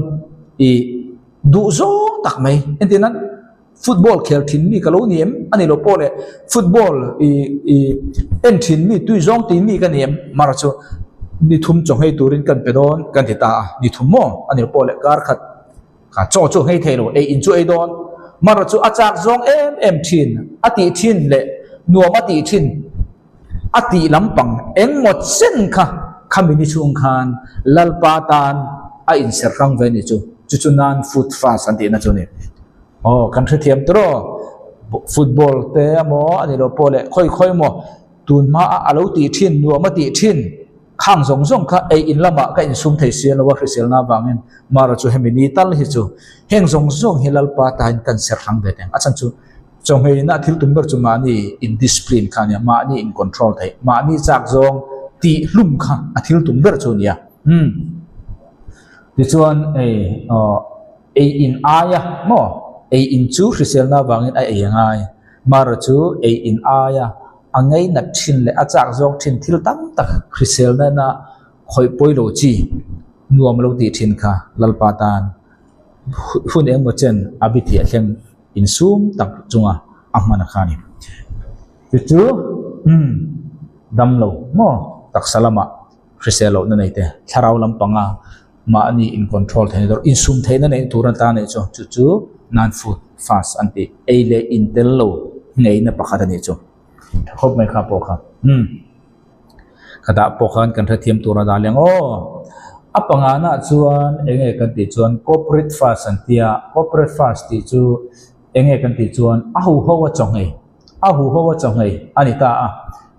i du zo tak mai entina football khel thin mi kaloniam ani lo pole football en thin mi tui zong ti mi ka niam maracho ni thum chong hei turin kan pedon kan ti ta ni thum mo ani lo pole kar khat kha cho hei thelo e in chu e don maracho achak zong em thin ati thin le nuam ati thin ati lampang eng mot sen kha khamini chung khan lalpatan a in ser rang ve ni chu nan food fast anti na chu ni kan thri thiam tro football te mo ani lo pole khoi mo tun ma alo ti thin nuam ma ti thin khang zong kha e in lama ka in sum thei sial wa hrisel na bangin mara chu hemini tal hi chu heng zong hilal pa ta in kan ser hang ve teng achan chu chong hei na thil tum ber chu ma ni in discipline kha nya ma ni in control thei ma ni chak zong ti lum kha a thil tum ber chu nia ti chuan e in aya mo a in chu hrisel na wangin ai ngai mar chu a in aya angai na thin le achak zong thin thil tam tak hrisel na khoi poilo chi nuam lo ti thin kha lalpatan hun eng mo chen abithi ahleng in sum tak chunga amana khani chu dam lo mo tak salama hrisel lo na nei te tharau lampanga ma ani in control thai dor in sum thai na nei turan ta nei chu non food fast anti ele intel lo ngei na pakhat ani chu khop mai kha po kha khada po khan kan tha thiam tura da leng apanga na chuan enge kan ti chuan corporate fast antia corporate fast ti chu enge kan ti chuan ahu howa chongai ani ta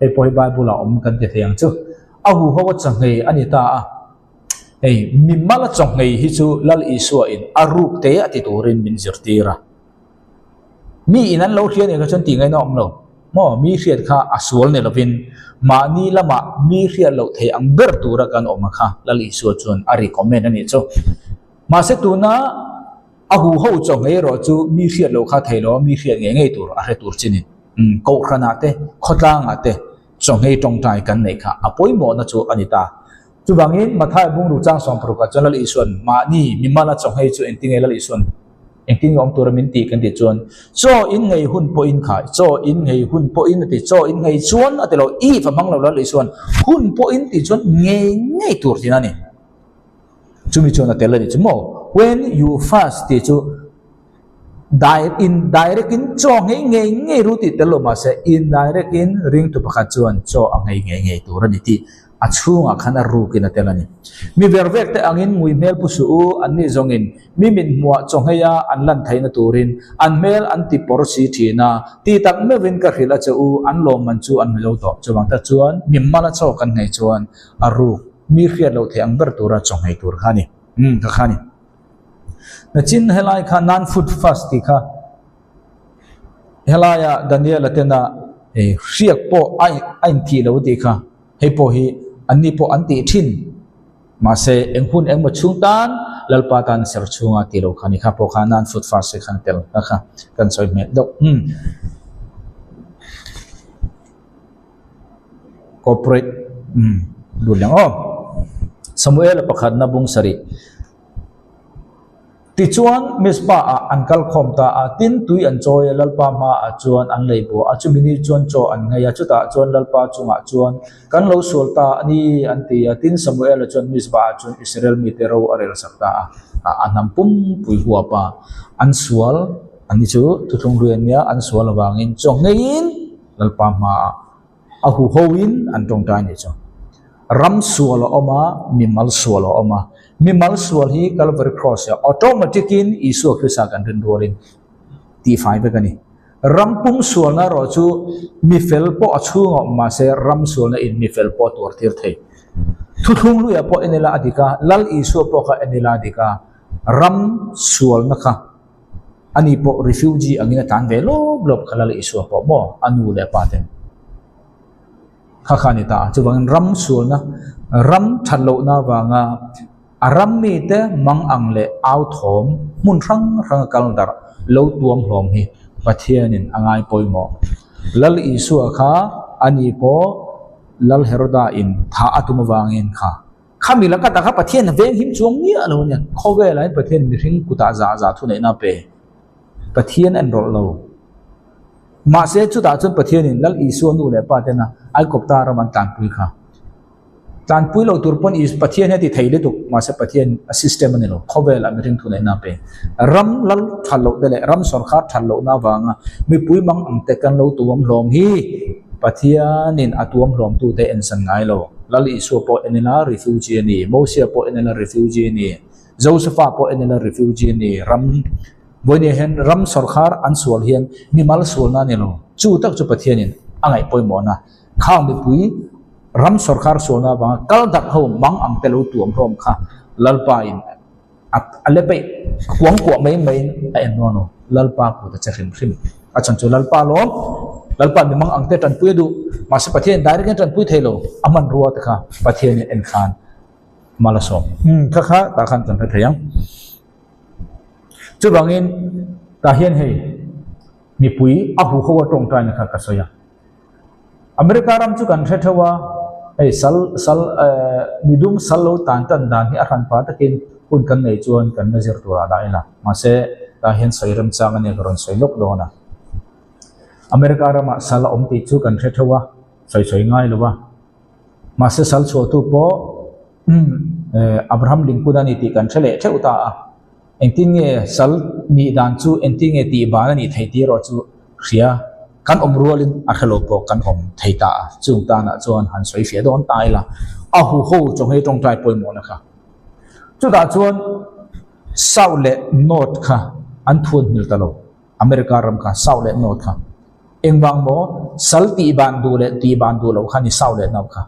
e poi bible om kan ti thiang chu ahu howa chongai ani ta mimala chongai hi chu lal iswa in aruk te ati turin min zirtira mi inan lo hian e ka chon ti ngai no omlo mo mi hriat kha aswal ne lovin ma ni lama mi hriat lo thei ang ber tura kan oma kha lal iswa chon ari comment ani chu ma se tu na ahu ho chongai ro chu mi hriat lo kha thei lo mi hriat ngai tur a re tur chini ko khana te khotlang ate chongai tong tai kan nei kha apoi mo na chu anita chu bangin mathai bung ru chang som pruka chonal iswan ma ni mimala chonghei chu enting elal iswan enting om tur min ti kan ti chuan cho in ngei hun po in khai cho in ngei hun po in ti cho in ngei chuan atelo i fa mang lo lal iswan hun po in ti chuan ngei tur tin ani chumi chuan atela ni chumo when you fast ti chu direct in cho ngei ru ti telo ma se indirect in ring tu pakhat chuan cho ngei tur ani ti achunga khana rukina telani mi vervek te angin mui mel pusu anni zongin mi min muwa chongheya anlan thaina turin an mel anti porsi thina ti tak me win ka khila chu an lom man chu an lo to chuwang ta chuan mimmala chaw kan ngai chuan aru mi khriat lo the ang ber tura chonghei tur khani ka khani na chin helai kha non food fast ti kha helaya daniel atena เรียกพอไอ้ที่เราดีค่ะให้พอให้อันนี้พออันตีทิ้นมาเสเอ็งหุ่นเอ็งมาชุงตันลัลปาตันเสือชุงอาตีเราค่ะนี่ค่ะพอขานันฟุตฟาสขันเตลนะคะกันสวยเม็ดดอกcorporate ดูอย่างสมุเอลประคันนับุงสรีติจวนมิสปาอันกัลคอมตาตินตุยอันจอยลัลปามาจวนอันเลยบัวจุมินีจวนโจอันไงจุตาจวนลัลปาจุงจวนกันเราสุลตานี่อันตีตินสมุเอลจวนมิสปาจวนอิสราเอลมิเตโรอะไรสักตาอันนำปุ่มปุยหัวปาอันสวลอันนี้จูทุกโรงเรียนเนี้ยอันสวลวางอินจงเงินลัลปามาอาหูโฮวินอันตรงใจนี่จ้ะรัมสวลออกมามิมัลสวลออกมามิมัลสวลฮีกัลวารีครอสออโตเมติกินอิสุคริสากันเดินรัวลินตีไฟไปกันนี่รัมปุ่มสวลนะรอจูมิเฟลปอชูงออกมาเสรัมสวลนะอินมิเฟลปอตัวที่เททุกลุยปอเอเนลาอดิกาลัลอิสุปอคาเอเนลาอดิการัมสวลนะคะอันนี้ปอรีฟิวจีอันนี้ตันเวลบลบขลัลอิสุปอบ่อนูเลปาเตนข้านิตาจะวางรัมส่วนนะรัมทัลโลนะวางอารัมมีแต่มังอังเลเอาถมมุนรังกัลดาร์โลตัวมหลอมฮีประเทศนินอ่างปอยหมอลัลอิสุอาข้าอันนี้พอลัลเฮโรดาอินท่าอัตุมวางอินข้าข้ามีลักษณะข้าประเทศนั้นเวงหิมจวงเนี้ยเราเนี่ยเขาเวลาประเทศนี้ถึงกุตาซาทุนไหนน่าเปประเทศนั้นรอเรามาเสียจุดอาจจะประเทศนี้ลัลอิสุนูเลยป้าเตนะไอ้กบตาเรามันต่างปุยค่ะต่างปุยเราตัวปนอีประเทศนี้ที่ไทยเลยตุกมาเสียประเทศซิสเต็มนี่เราเขาเวลาไม่ถึงทุนไหนน่าเปรัมลัลทัลโลเดลรัมสอนขาทัลโลน่าวางมีปุยมังอังเตกันเราตัวมหลอมฮีประเทศนี้อัตัวมหลอมตัวเตอันสังไงเราลัลอิสุปอเอเนลาริฟิวจีนี่โมเสียปอเอเนลาริฟิวจีนี่โจเซฟาปอเอเนลาริฟิวจีนี่รัมวันนี้เห็นรัมสอนขาอันสวลเห็นมีมัลสวลนั่นนี่เราจู่ตักจุประเทศนี้อ่างไอปอยหมอนะข้าวมีปุยรัมสรคาร์โซนาบางกัลดักเขามังอังเตลูตัวพร้อมค่ะลัลปาอินอะไรไปหวงกว่าไม่ไอ้นวลลัลปากูจะริมอาจารย์จูลัลปาล้อมลัลปามีมังอังเตตันปุยดูมาสประเทศได้เรื่องตันปุยเทโลอามันรัวตะค่ะประเทศนี้เอ็นคานมาลาสอมค่ะตาขันตันไปเทียงจุดบางอินตาเฮียนเฮมีปุยอาหูเขาว่าตรงใจนะคะกัสยาอเมริการัมจุกันเททว่าสัลมีดุมสัลโลตันดานที่อารันปาตะกินคุณกันในจวนกันในเจรตัวได้ละมาเสตาเห็นใส่รำจางเนี่ยกรอนใส่ลกโดนะอเมริการัมสัลอมติจุกันเททว่าใส่ง่ายหรือว่ามาเสสัลโชตุโปอับราฮัมลิงกุดานิติกันเฉลเทอุตาเอ็นติงเงสัลมีดานจูเอ็นติงเงตีบานันนี่ไทยตีรอจูเสียกันรัวลินอัคโลโปกันไทยตาจุงตานะจวนหันสวยเสียโดนตายละอาหูโฮจงให้ตรงใจปอยหมดนะคะจุดตาจวนเศร้าเละโนดค่ะอันทวนมิลตโลอเมริการัมค่ะเศร้าเละโนดค่ะเอ็งบางโมสัลตีบานดูเละตีบานดูเราค่ะนี่เศร้าเละนาวค่ะ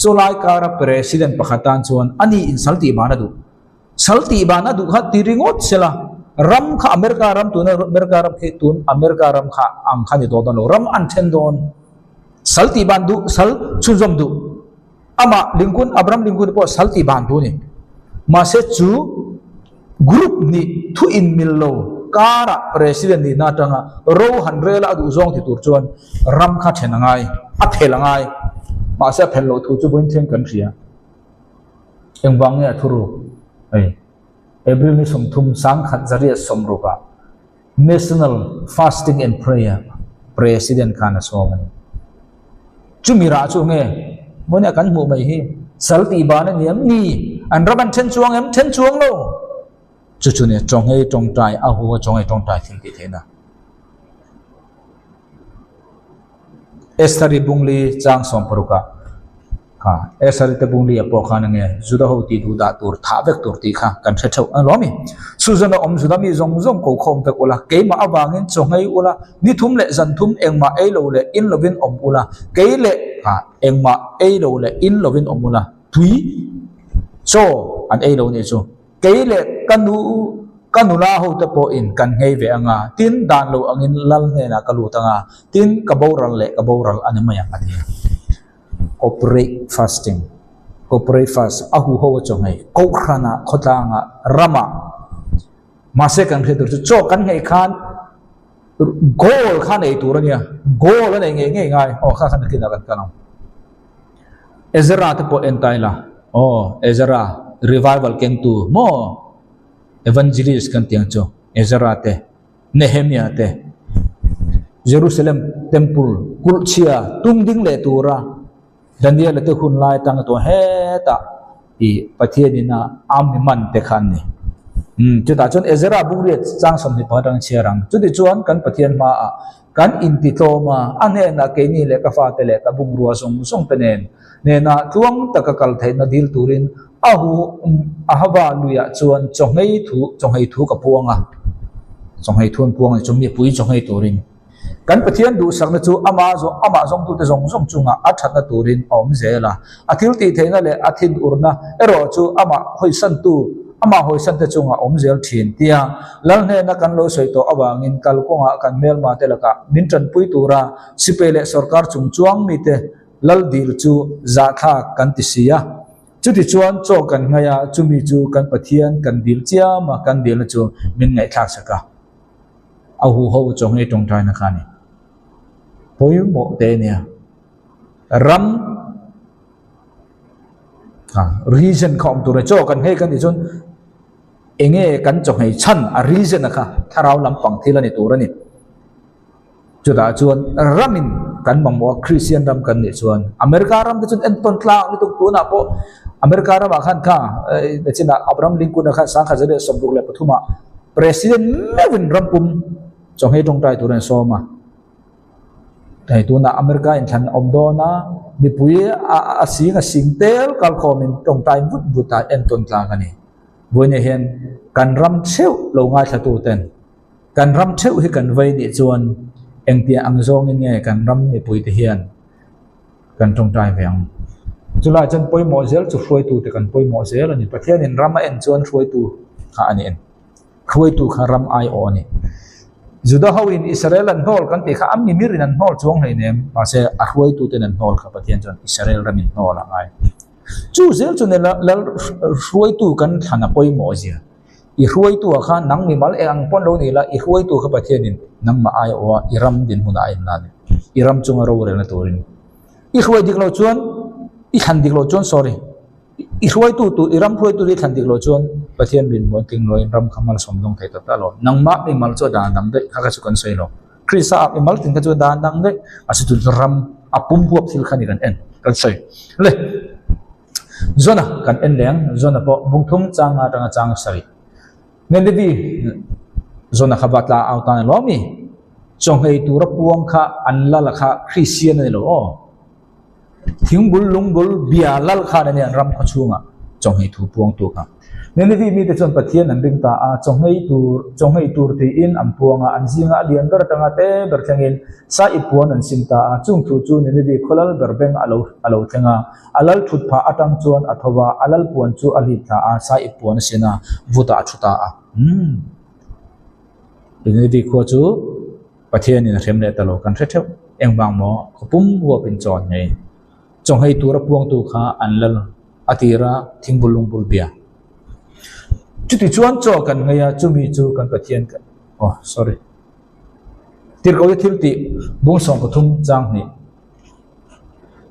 สุไลการัประธานาธิบดีประธานจวนอันนี้อินสัลตีบานดูสัลตีบานดูค่ะตีริงอดเสละรัมข้าอเมริการัมตัวนั้นอเมริการัมคือตัวอเมริการัมข้าอังคานี่ตัวนั้นรัมอันเทนโดนสัลตีบานดูสัลชุนจอมดูอามาลิงกุนอับราฮัมลิงกุนพอสัลตีบานดูนี่มาเสจูกรุ๊ปนี่ทุอินมิลโลการะประธานนี่นาจังอ่ะโรหันเรลาดูจงที่ตัวจวนรัมข้าเชนงไงอัเพลงไงมาเสเพลโลทุจุบุญเทนกันเสียเอ็งวังเนี่ยทุรุเอเบริลนิสมทุมสังขัดจริยสมรูปะ National Fasting and Prayer President คานาโซมันจุมีราจูเงี้ยวันนี้กันหมู่ไม่ฮีสัลตีบานเนี่ยนี่อันรับมันเช่นช่วงเช่นช่วงโลจุเนี่ยจงให้จงใจอาหัวจงให้จงใจทิ้งติดเห็นนะเอสตาริบุงลีจางสมปรุกะเอสาริตบุงลีอปอขานังเงจุดาหูตีดูดาตูร์ท้าเวกตูร์ตีค่ะกันเช่าล้อมีสุดท้ายจุดามีจงกูคอมเปกุละเกย์มาอวางเงินจงให้อุละนี่ทุ่มเละจันทุ่มเองมาเอโลเละอินโลวินอมอุละเกย์เละเองมาเอโลเละอินโลวินอมอุละทุยโซอันเอโลเนี่ยโซเกย์เละกันดู kanula ho te po in kan ngei ve anga tin dan lo angin lal ne na kalu tanga tin kaboral anamaya ati corporate fast ahu ho chongai ko khana khotanga rama mase kan khetur chu kan ngei khan goal khan ei turania goal ne ngai o kha khan kina kan kanam Ezra te po entaila Ezra revival keng tu mo evangelist kan tiang cho Ezra te Nehemiah te Jerusalem temple kulchia tungding le tura Daniel te hun lai tang to heta I pathianina amiman te khan ni chuta chon Ezra bungriat chang som ni padang chiarang chuti chuan kan pathian ma kan inti toma ane na ke ni le ka fa te le ka bungrua song tenen ne na tuang takakal thai na dil turin ahu ahaba luya chuan chonghei thu ka puanga chonghei thun puanga chomni pui chonghei turin kan pathian du sakna chu ama zong tu te zong chunga athatna turin om zela athil ti theina le athin urna ero chu ama hoisan te chunga om zel thin tia lalne na kan lo soi to awangin kal konga kan mel ma te laka mintran pui tura sipele sarkar chuang mi te lal dil chu za tha kan ti sia chuti chuan cho kan ngaya chumi chu kan pathian kan dil chia ma kan dil chu min ngai thak saka ahu ho chong e tong thai na khani poi mo te nia ram reason khom tu re cho kan he kan ti chun enge kan chong hei chan a reason kha tharau lampang thilani turani chuda chuan ramin kan mamwa Christian ram kan ni chuan America ram te chun enton tlang ni tuk tu na po America ram khan kha china Abraham Lincoln kha sang kha jare somdur le pathuma president Melvin rampum chong hei tong tai turan soma tai tu na America in than omdona mi pui a singtel kal khomin tong tai but ta enton tlang ani boine hen kan ram cheu lo nga thatu ten kan ram cheu hi kan vai ni chuan engtia angzong nge kan ram ni pui te hian kan tong tai veng chula chan poi mo zel chu hroi tu te kan poi mo zel ani pathian in rama en chuan hroi tu kha ani en hroi tu kha ram ai o ni juda ho in Israel an hol kan te kha am ni mirin an hol chuang hei nem ma se a hroi tu ten an hol kha pathian chuan Israel ramin hol angai chu zel chu ne la hroi tu kan thana poi mo zia I hroi tu kha nang mi mal ang pon lo ni la I hroi tu kha pathian in nang ma ai o iram din huna ai na ni iram chunga ro re na turin I hroi dik lo chuan I than dik lo chuan sorry I hroi tu iram hroi tu ri than dik lo chuan pathian bin mo king lo ram khamal som dong thai ta lo nang ma mi mal chu da nang de kha chu kan sei lo krisa mi mal tin ka chu da nang de asu tu ram apum huap thil khani kan en kan sei le zona kan en leng zona po bungthum changa tanga chang sari nendevi zona khabatla autan lo mi chonghei tura puang kha anla la kha Christian ne lo thingbul lungbul bia lal kha ne ram kha chunga chonghei thu puang tu kha nendevi mi te chon pathian an ring ta a chonghei tur te in am puanga an jinga lian dar tanga te ber thangin sa ipuan an sinta a chung thu chu nendevi kholal berbeng alo thenga alal thut pha atang chuan athawa alal puan chu ali tha a sa ipuan sina vuta thuta a nendevi kho chu pathian in rem le talo kan thetheu engbang mo khopum wo pin chon nei chonghei tur puang tu kha anlal atira thingbulung bul bia chuti chuan cho kan ngaya chumi chu kan pathian kan sorry tir ko thilti bung som pathum chang ni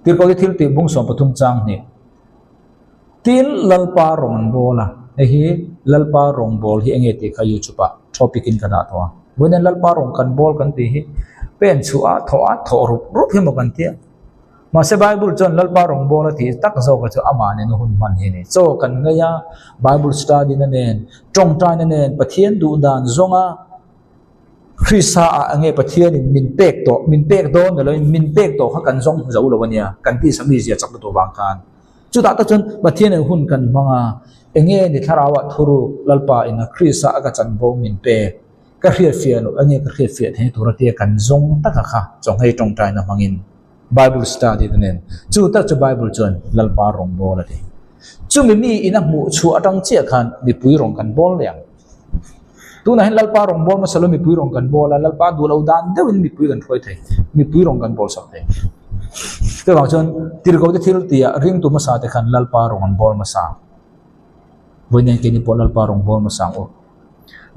tir ko thilti bung som pathum chang ni tin lalpa ron bola hi lalpa rong bol hi enge te khayu chupa topic in kana to bonen lalpa rong kan bol kan ti hi pen chu a tho rup hi mo kan ti ma se Bible chon lalpa rong bola ti tak zo ka chu ama ne no hun man hi ni cho kan ngaya Bible study na nen tong ta na nen pathian du dan zonga Krisa ange pathian in min pek do na lo min pek to kha kan zong zo lo wania kan ti sami zia chak to bang kan chu ta ta chon pathian hun kan manga enge ni tharawa thuru lalpa in Krisa aga chan bo min pe ka hria fia lo ange ka hria fia the turate kan zong ta kha chong hei tong tai na mangin Bible study nen chu ta chu Bible chon lalpa rong bol ati chu mi ina mu chu atang che khan ni pui rong kan bol liang tu na hin lalpa rong bol ma salo mi pui rong kan bol la lalpa du lo dan de win mi pui kan thoi thei mi pui rong kan bol sak thei ke bang chon tir ko de thil tia ring tu ma sa te khan lalpa rong an bol ma sa voinen ke ni pol lalpa rong bol ma sang o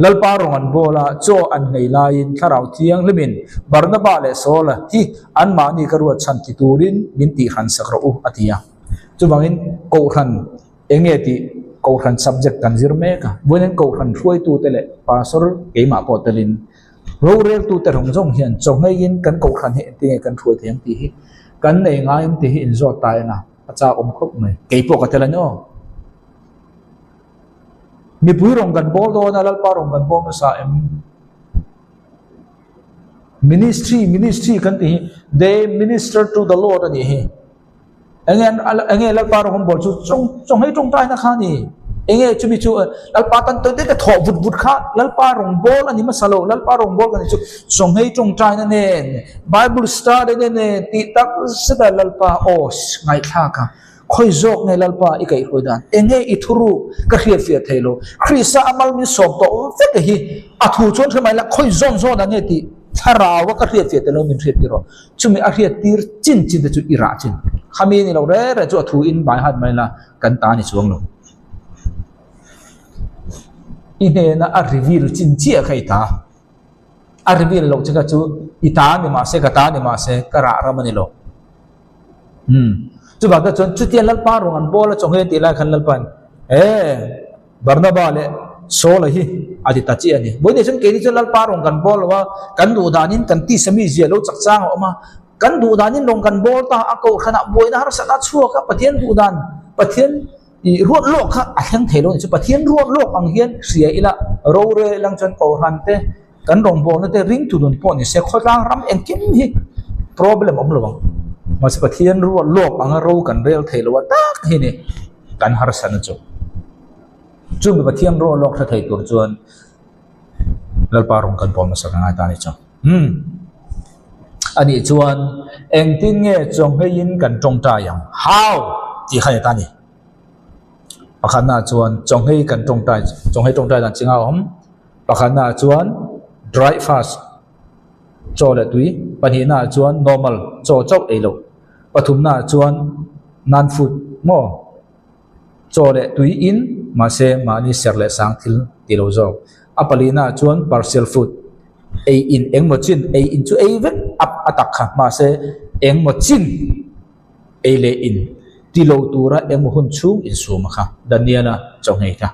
lalpa rong an bola cho an nei lain tharau thiang lemin barnaba le sola hi an ma ni karua chan ti turin min ti khan sakro u atia chu bangin ko khan enge ti ko khan subject kan zir me ka voinen ko khan throi tu te le pastor ke ma po telin ro rel tu te rong jong hian chong ngai in kan ko khan he ti kan throi thiang ti hi kan nei nga im ti hi in zo tai na acha om khop mai ke po ka tela no mi pui rong kan bol do na lalpa rong kan bol ma sa em ministry kan ti they minister to the Lord ani hi enge lalpa rong bol chu chong hei chong tai na kha ni enge chumi chu lalpa tan to de ka tho vut kha lalpa rong bol ani ma salo lalpa rong bol kan chu chong hei chong tai na ne bible study ne ti tak sa lalpa os ngai kha ka khoi jok ngai lalpa ikai hodan enge ithuru ka khriat fia thailo khrisa amal mi sok to fe ka hi athu chon thmai la khoi zon zo da nge ti tharawa ka khriat fia telo min khriat tiro chumi a khriat tir chin de chu ira chin khami ni lo re chu athu in bai hat mai la kan ta ni chuang lo ine na a reveal chin chi a khai ta a reveal lo chaka chu ita ni ma se ka ta ni ma se ka ra ra mani lo chu ba ta chon chu ti lalpa rong an bol chong he ti la khan lalpan barnaba le so la hi adi ta chi ani boine chon ke ni chon lalpa rong kan bol wa kan du danin kan ti sami zia lo chak chang ma kan du danin long kan bol ta a ko khana boina har sa na chua ka pathian du dan pathian i ruat lok kha a heng thelo ni chu pathian ruat lok ang hian sia ila ro re lang chon ko han te kan rong bol na te ring tu dun po ni se kholang ram en kim hi problem om lo ma se pathian ruat lok ang ro kan rel thelo wa tak hi ni kan har san chu chu mi pathian ruat lok tha thei tur chuan lalpa rong kan pom sa ngai ta ni chu ani chuan eng tin nge chong hein kan tong ta yang how ti khai ta ni pakhana chuan chong hei kan tong tai dan chinga om pakhana chuan dry fast cho le tui panina chuan normal cho chok elo pathumna chuan non food mo cho le tui in ma se mani serle sang thil tilo zo apalina chuan partial food a in eng mo chin a in chu a vet up atak kha ma se eng mo chin a le in tilo tura eng mo hun chung in suma kha daniela chong hei kha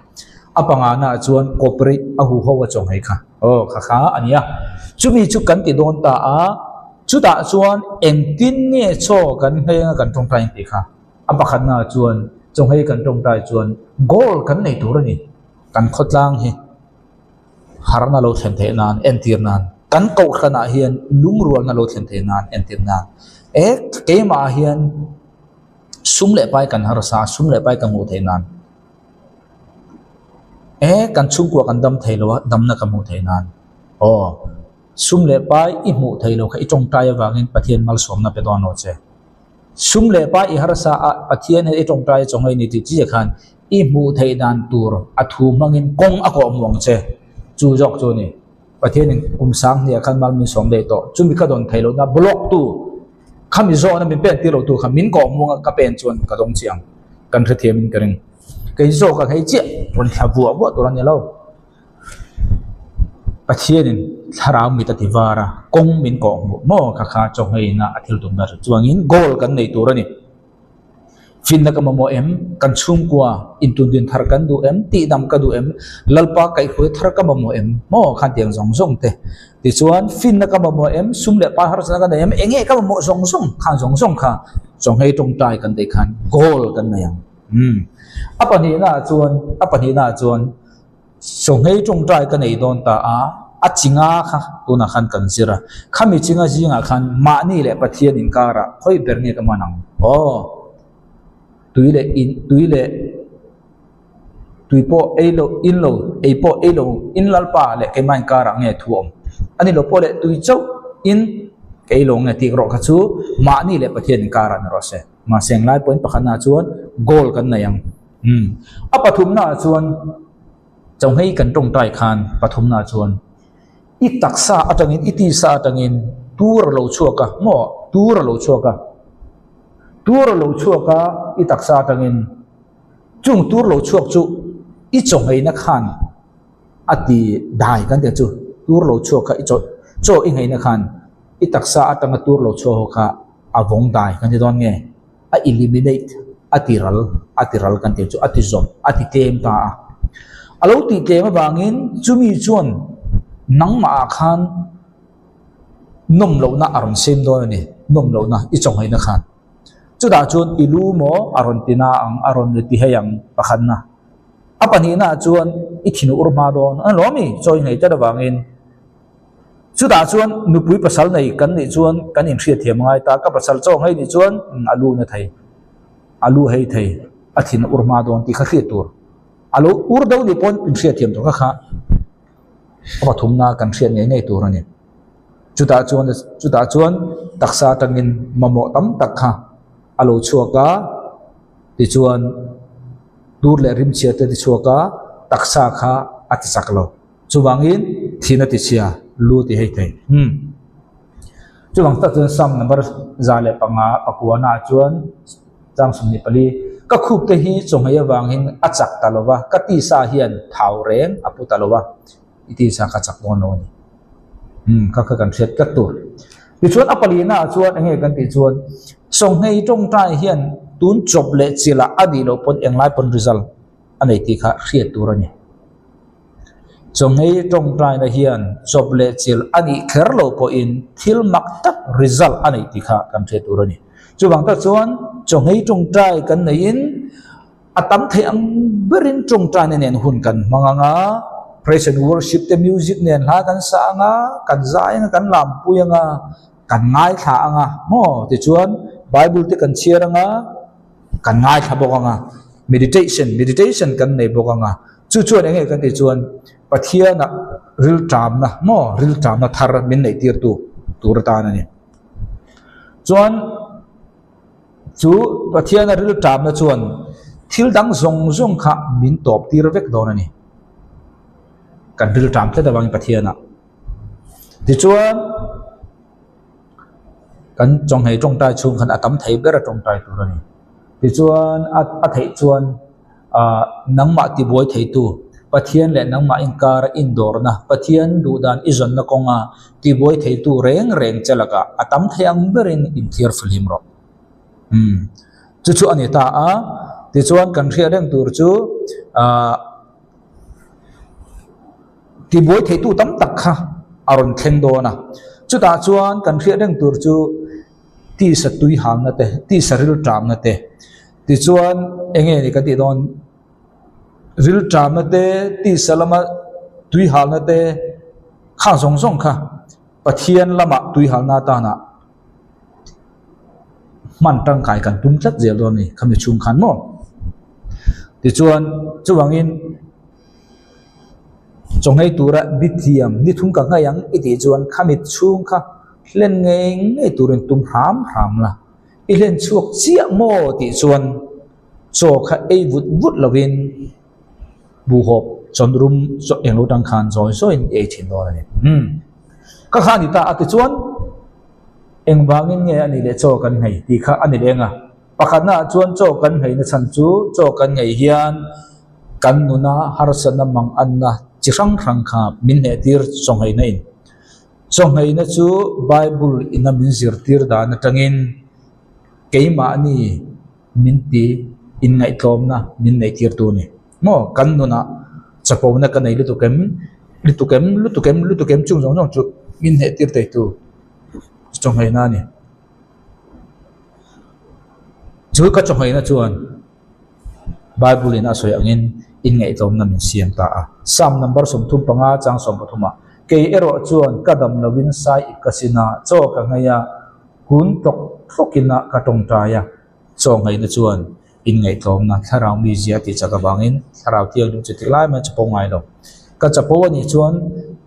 apanga na chuan corporate a hu ho wa chong hei kha kha ania chumi chu kan ti don ta a chu ta chuan eng tin nge cho kan hei kan tong tai ti kha apakhan na chuan chong hei kan tong tai chuan goal kan nei tur ani kan khotlang hi harna lo then the nan entir nan kan ko khana hian lungrual na lo then the nan entir nan ke ma hian sum le pai kan har sa sum le pai kan mu the nan kan chung ko kan dam thei lo dam na ka mu the nan sum le pai i mu thei lo kha i tong tai wangin pathian mal som na pe don no che sum le pai i har sa pathian he i tong tai chong hei ni ti chi khan i mu thei dan tur athu mangin kong a ko mong che chu jok chu ni pathian in kum sang ni khan mal min som de to chumi ka don thei lo na block tu khami zo na min pen ti lo tu khamin ko mong ka pen chuan ka dong chiang kan thre thiam in kering cái zo ka hei che ron tha vua to ran lo pathian in thara mi ta tivara kong min ko mo kha kha chong hei na athil tum na chuangin goal kan nei tur ani fin na ka mo em kan chung kwa intun din thar kan du em ti dam ka du em lalpa kai khoi thar ka mo em mo khan tiang zong zong te ti chuan fin na ka mo em sum le pa har sa ka em enge ka mo zong zong kha chong hei tong tai kan te khan goal kan na yang apani na chuan chong hei tong tai kan nei don ta a chinga kha tu na khan kan sira khami chinga jinga khan ma ni le pathian in kara khoi ber ni ka manang tui po elo in lalpa le ke man kara nge thuom ani lo po le tui chau in ke lo nge ti ro kha chu ma ni le pathian in kara na ro se ma seng lai point pakhana chuan goal kan na yang apathum na chuan trong hei kan tong tai khan pathum na chuan I taksa atangin iti sa atangin tur lo chuaka mo tur lo chuaka I taksa atangin chung tur lo chuak chu I chong hei na khan ati dai kan te chu tur lo chuaka I cho ing hei na khan I taksa atanga tur lo chuaka avong dai kan te don nge a eliminate atiral kan te chu ati zom ati tem ta alo ti tem bangin chumi chuan nang ma khan nom lo na aron sem do ni nom lo na I chong hai na khan chu da chuan ilu mo aron tina ang aron ti hayang pakhan na apani na chuan I thinu urma don an lomi choi ngai ta da bangin chu da chuan nupui pasal nei kan ni chuan kan in thria thiam ngai ta ka pasal chong hai ni chuan alu na thai alu hei thei athin urma don ti kha khri tur alu ur do ni pon in thria thiam to kha pathum na kan thria nei tur ani chu da chuan taksa tangin mamo tam tak kha alo chuaka ti chuan tur le rim chia te ti chuaka taksa kha ati saklo chuwangin thina ti chia lu ti hei thei chuwang ta chuan sam number zale panga pakuana chuan chang sumni pali ka khup te hi chonghaya wangin achak talowa ka ti sa hian thau reng apu talowa iti sa ka chak mon ni ka kan thret ka tur ti chuan apalina chuan enge kan ti chuan songhei tong tai hian tun chop le chila ani lo pon englai pon result anei ti kha hriat tur ani songhei tong tai na hian chop le chil ani kherlo po in thil mak tak result anei ti kha kan thret tur ani chuwang ta chuan chonghei tong tai kan nei in atam thei ang berin tong tai nen hun kan manganga praise and worship the music nen la kan sa nga kan zai nga kan lam puyanga kan ngai tha anga mo ti chuan bible te kan chia nga kan ngai tha bokanga meditation kan nei bokanga chu chuan enge kan ti chuan pathiana ril tam na thar min nei tir tu tur ta na ni chuan chu pathiana ril tam na chuan thil dang zong kha min top tir vek don ani kan ril tam te dawang pathiana ti chuan kan chong hei tong tai chung khan atam thei ber tong tai tur ani ti chuan a thei chuan nangma ti boi thei tu pathian le nangma inkar indor na pathian du dan izon na konga ti boi thei tu reng chalaka atam thei ang berin in thir film ro chu ani ta a ti chuan kan thria reng tur chu ti boi thei tu tam tak kha aron thleng do na chu ta chuan kan thria reng tur chu ti satui hang na te ti saril tram na te ti chuan enge ni ka ti don ril tram na te ti salama tui hal na te kha zong kha pathian lama tui hal na ta na man tang kai kan tum chat zel don ni khami chung khan mo ti chuan chuwangin chonghei tura bithiam ni thum ka ngayang iti chuan khamit chung kha len ngei turin tum ham la I len chuak chia mo ti chuan cho kha ei vut lovin bu hop chonrum cho englo tang khan zoi so in e thin do ni ka kha ni ta ati chuan eng bangin nge ani le cho kan ngai ti kha ani lenga pakhat na chuan cho kan ngai na chan chu cho kan ngai hian kan nuna harsana mang anna chirang kha min he tir chonghei na in chonghei na chu bible in a min zir tir da na tangin keima ni min ti in ngai tlom na min nei tir tu ni mo kan nuna chapo na kan nei lu tu kem chung jong chu min he tir te tu chonghei na ni chu ka chonghei na chuan bible in a soi angin in ngai tlom na min siam ta a sam number som thum panga chang som pathuma ke ero chuan kadam lovin sai kasina cho ka ngaya kun tok thokina ka tong taya cho ngai na chuan in ngai tlom na tharau mi zia ti chaka bangin tharau tiang dum chu tiklai ma chapo ngai lo ka chapo ni chuan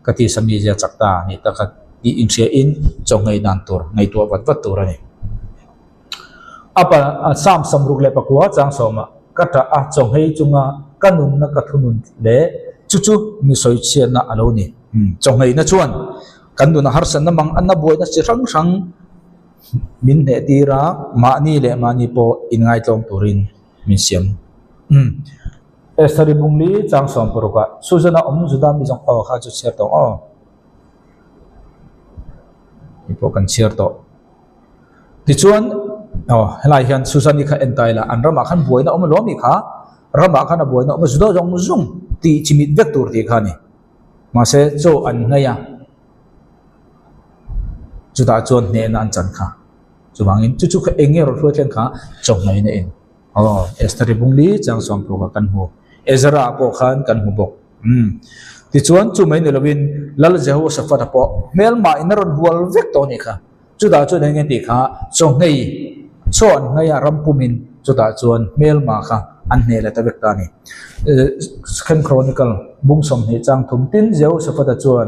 ka ti sami zia chakta ni ta ka ti in sia in cho ngai dan tur ngai to wat tur ani apa sam samruk le pakwa chang soma kata a chonghei chunga kanun na kathunun le chu mi soi chian na alo ni chong hei na chuan kan du na har san na mang an na boi na chi rang rang min ne tira ma ni le ma ni po in ngai tlom turin min siam esari bungli chang som poroka sujana juda mi jong kha chu share to ipo kan share to ti chuan helai hian susani kha entai la an rama khan boi na lo mi kha rama khan a boi na juda jong zung ti chimit vek tur ti kha ni ma se cho an ngaya juda chuan ne na an chan kha chuwangin chu kha enge ro thlo thleng kha chong nai na in esari bungli chang som poroka kan hu ezra po khan kan hu bok ti chuan chu mai ne lovin lal jeho safat po mel ma inaron hual vek to ni kha chuda chu ne nge ti kha chong nei chon ngaya rampumin chuda chuan mel ma kha an ne la ta vek ta ni khan chronicle bung som he chang thum tin jeho safat chuan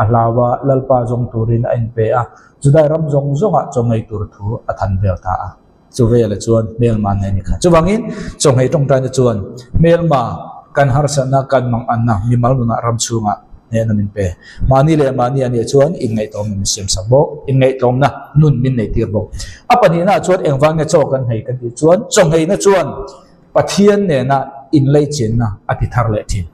alawa lalpa jong turin a in pe a chuda ram jong zonga chongai tur thu a than bel ta a chu ve la chuan mel ma ne ni kha chuwangin chongai tong ta na chuan mel ma kan har sana kan mang anna mi mal na ram chunga ne na min pe mani le mani ani chuan in ngai tom mi sim sabo in ngai tom na nun min nei tir bo apani na chuan engwang nge chok kan hei kan ti chuan chong hei na chuan pathian ne na in lei chin na ati thar le thin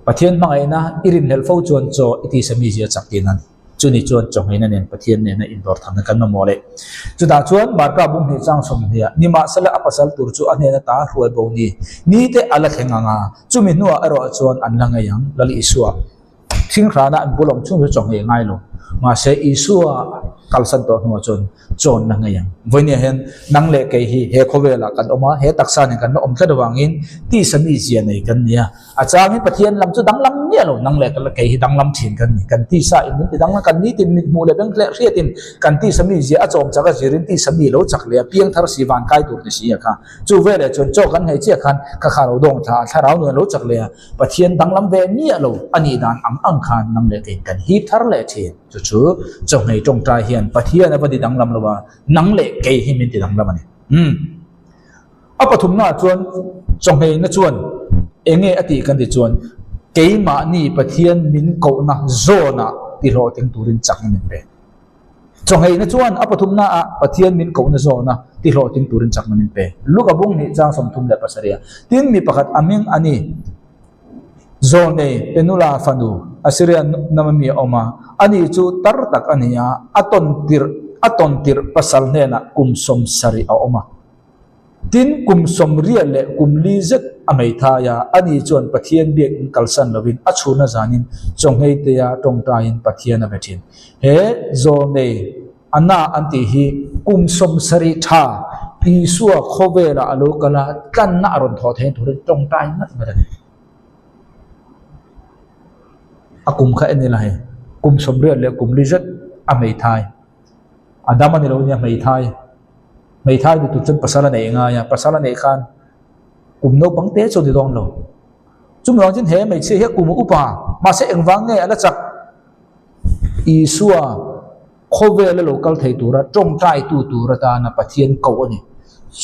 pathian mangai na irin hel fo chuan cho iti sami zia chaktin an chuni chuan chong hei na nen pathian ne na indor thang kan ma mole chuda chuan barka bung hi chang som hia nima sala apasal tur chu ane na ta hruai bo ni te ala thenganga chumi nuwa aro chuan an langa yang lali isua thing rana an bulom chung chong hei ngai lo ma se isua kalsan to nuwa chon na ngayang voine hen nang le ke hi he khowela kan oma he taksa ne kan om thla dawangin ti sami zia nei kan nia achang hi pathian lam chu danglam nia lo nang le kan ke hi danglam thin kan ni kan ti sa in ti danglam kan ni tin mi mu le bang tle riatin kan ti sami zia a chom chaga zirin ti sami lo chak le piang thar si wan kai tur ni sia kha chu vele chon cho kan hei che khan ka kha ro dong tha tharau no lo chak le pathian danglam ve nia lo ani dan ang khan nang le ke kan hi thar le the chu chong nei tong trai hian pathian a badi danglam lo nang le ke hi min ti danglam ani apathum na chuan chong hei na chuan enge ati kan ti chuan ke ma ni pathian min ko na zona ti ro teng turin chak min pe chong hei na chuan apathum na a pathian min ko na zona ti ro teng turin chak min pe luka bung ni chang som thum le pasaria tin mi pakhat aming ani zone penula fanu asiria namami oma ani chu tar tak ania aton tir pasal ne na kumsom sari a oma tin kumsom rial le kumli zet amei thaya ani chuan pathian biak in kalsan lovin achuna zanin chonghei te ya tongta in pathian a bethin he zone ana anti hi kumsom sari tha isua khowela alokala kan na ron tho the thur tongta in na madan akum kha ene la he kumsom rial le kumli zet amei thai adama ni lo nya mei thai du tu chen pasala nei nga ya pasala nei khan kum no bang te cho di dong lo chum rong chin he mei che he kum upa ma se engwang nge ala chak isua khove le local thei tura tong tai tu tura ta na pathian ko ani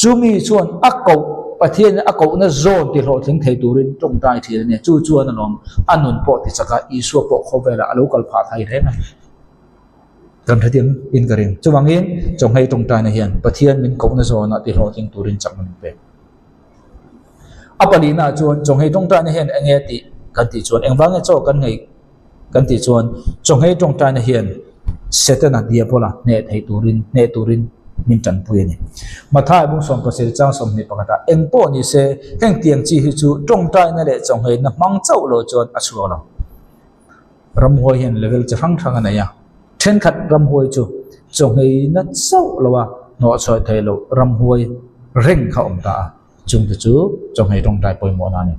chumi chuan akko pathian akko na zon ti lo thing thei turin tong tai thi ne chu chuan alom anun po ti chaka isua po khove la local pha thai re na kan thading in karing chuwangin chonghei tongtai na hian pathian min ko na zona ti lo thing turin chak min pe apali na chuan chonghei tongtai na hian enge ti kan ti chuan engwang e cho kan ngei kan ti chuan chonghei tongtai na hian setana dia pola ne thei turin min chan pui ni mathai bung som ka se chang som ni pakata engpo ni se heng tiang chi hi chu tongtai na le chonghei na mang chau lo chuan a chuo lo ram hoi hian level chang ana ya then khat ram hoi chu chonghei na chau lowa no choi thei lo ram hoi reng kha om ta chung tu chu chonghei tongtai poimo na ni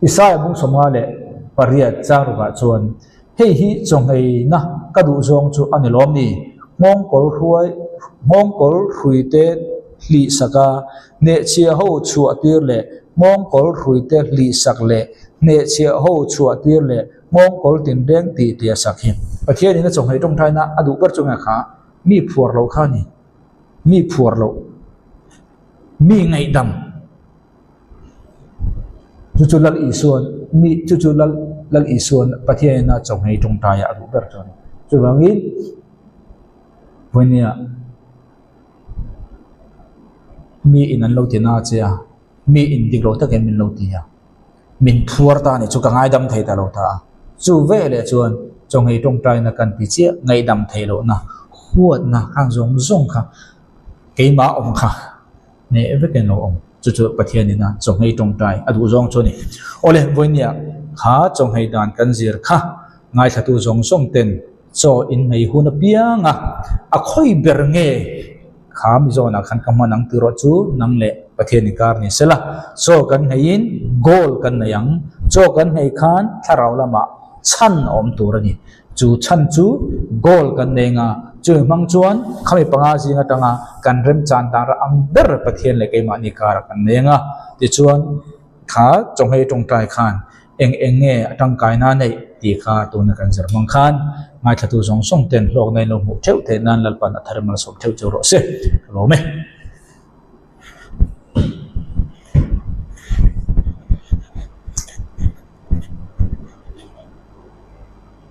isai bung somwa le pariat charu ga chuan hei hi chonghei na ka du zong chu ani lom ni mongkol hruite hli saka ne chia ho chu atir le mongkol hruite hli sak le ne chia ho chu atir le mongkol tin reng ti tia sak hi pathian ni na chonghei tongtai na adu bar chunga kha mi phuar lo kha ni mi phuar lo mi ngai dam chu chu lal i suan mi chu lal isuan pathian na chong hei tong ta ya ru ber chon chu bangin voinia mi in an lo tina chia mi in dik lo ta ke min lo tia min thuar ta ni chu ka ngai dam thei ta lo ta chu ve le chuan chong hei tong tai na kan pi chia ngai dam thei lo na huat na hang zong kha ke ma om kha ne ve ken lo om chu pathian ni na chong hei tong tai adu zong chu ni ole voinia kha chong hei dan kan zir kha ngai thatu zong som ten cho in nei hun pianga a khoi ber nge kham zona khan kamanang tiro chu nang le pathian ni kar ni sela so kan hein goal kan nayang cho kan hei khan tharau lama chan om turani chu chan chu goal kan nenga chu mang chuan khami panga jinga tanga kan rem chan ta ra ang ber pathian le ke ma ni kar kan nenga ti chuan kha chong hei tong tai khan eng nge atang kai na nei ti kha tu na kan zer mang khan ngai thatu zong song ten lok nei lo mu theu te nan lalpan atharmal som theu chu ro se lo me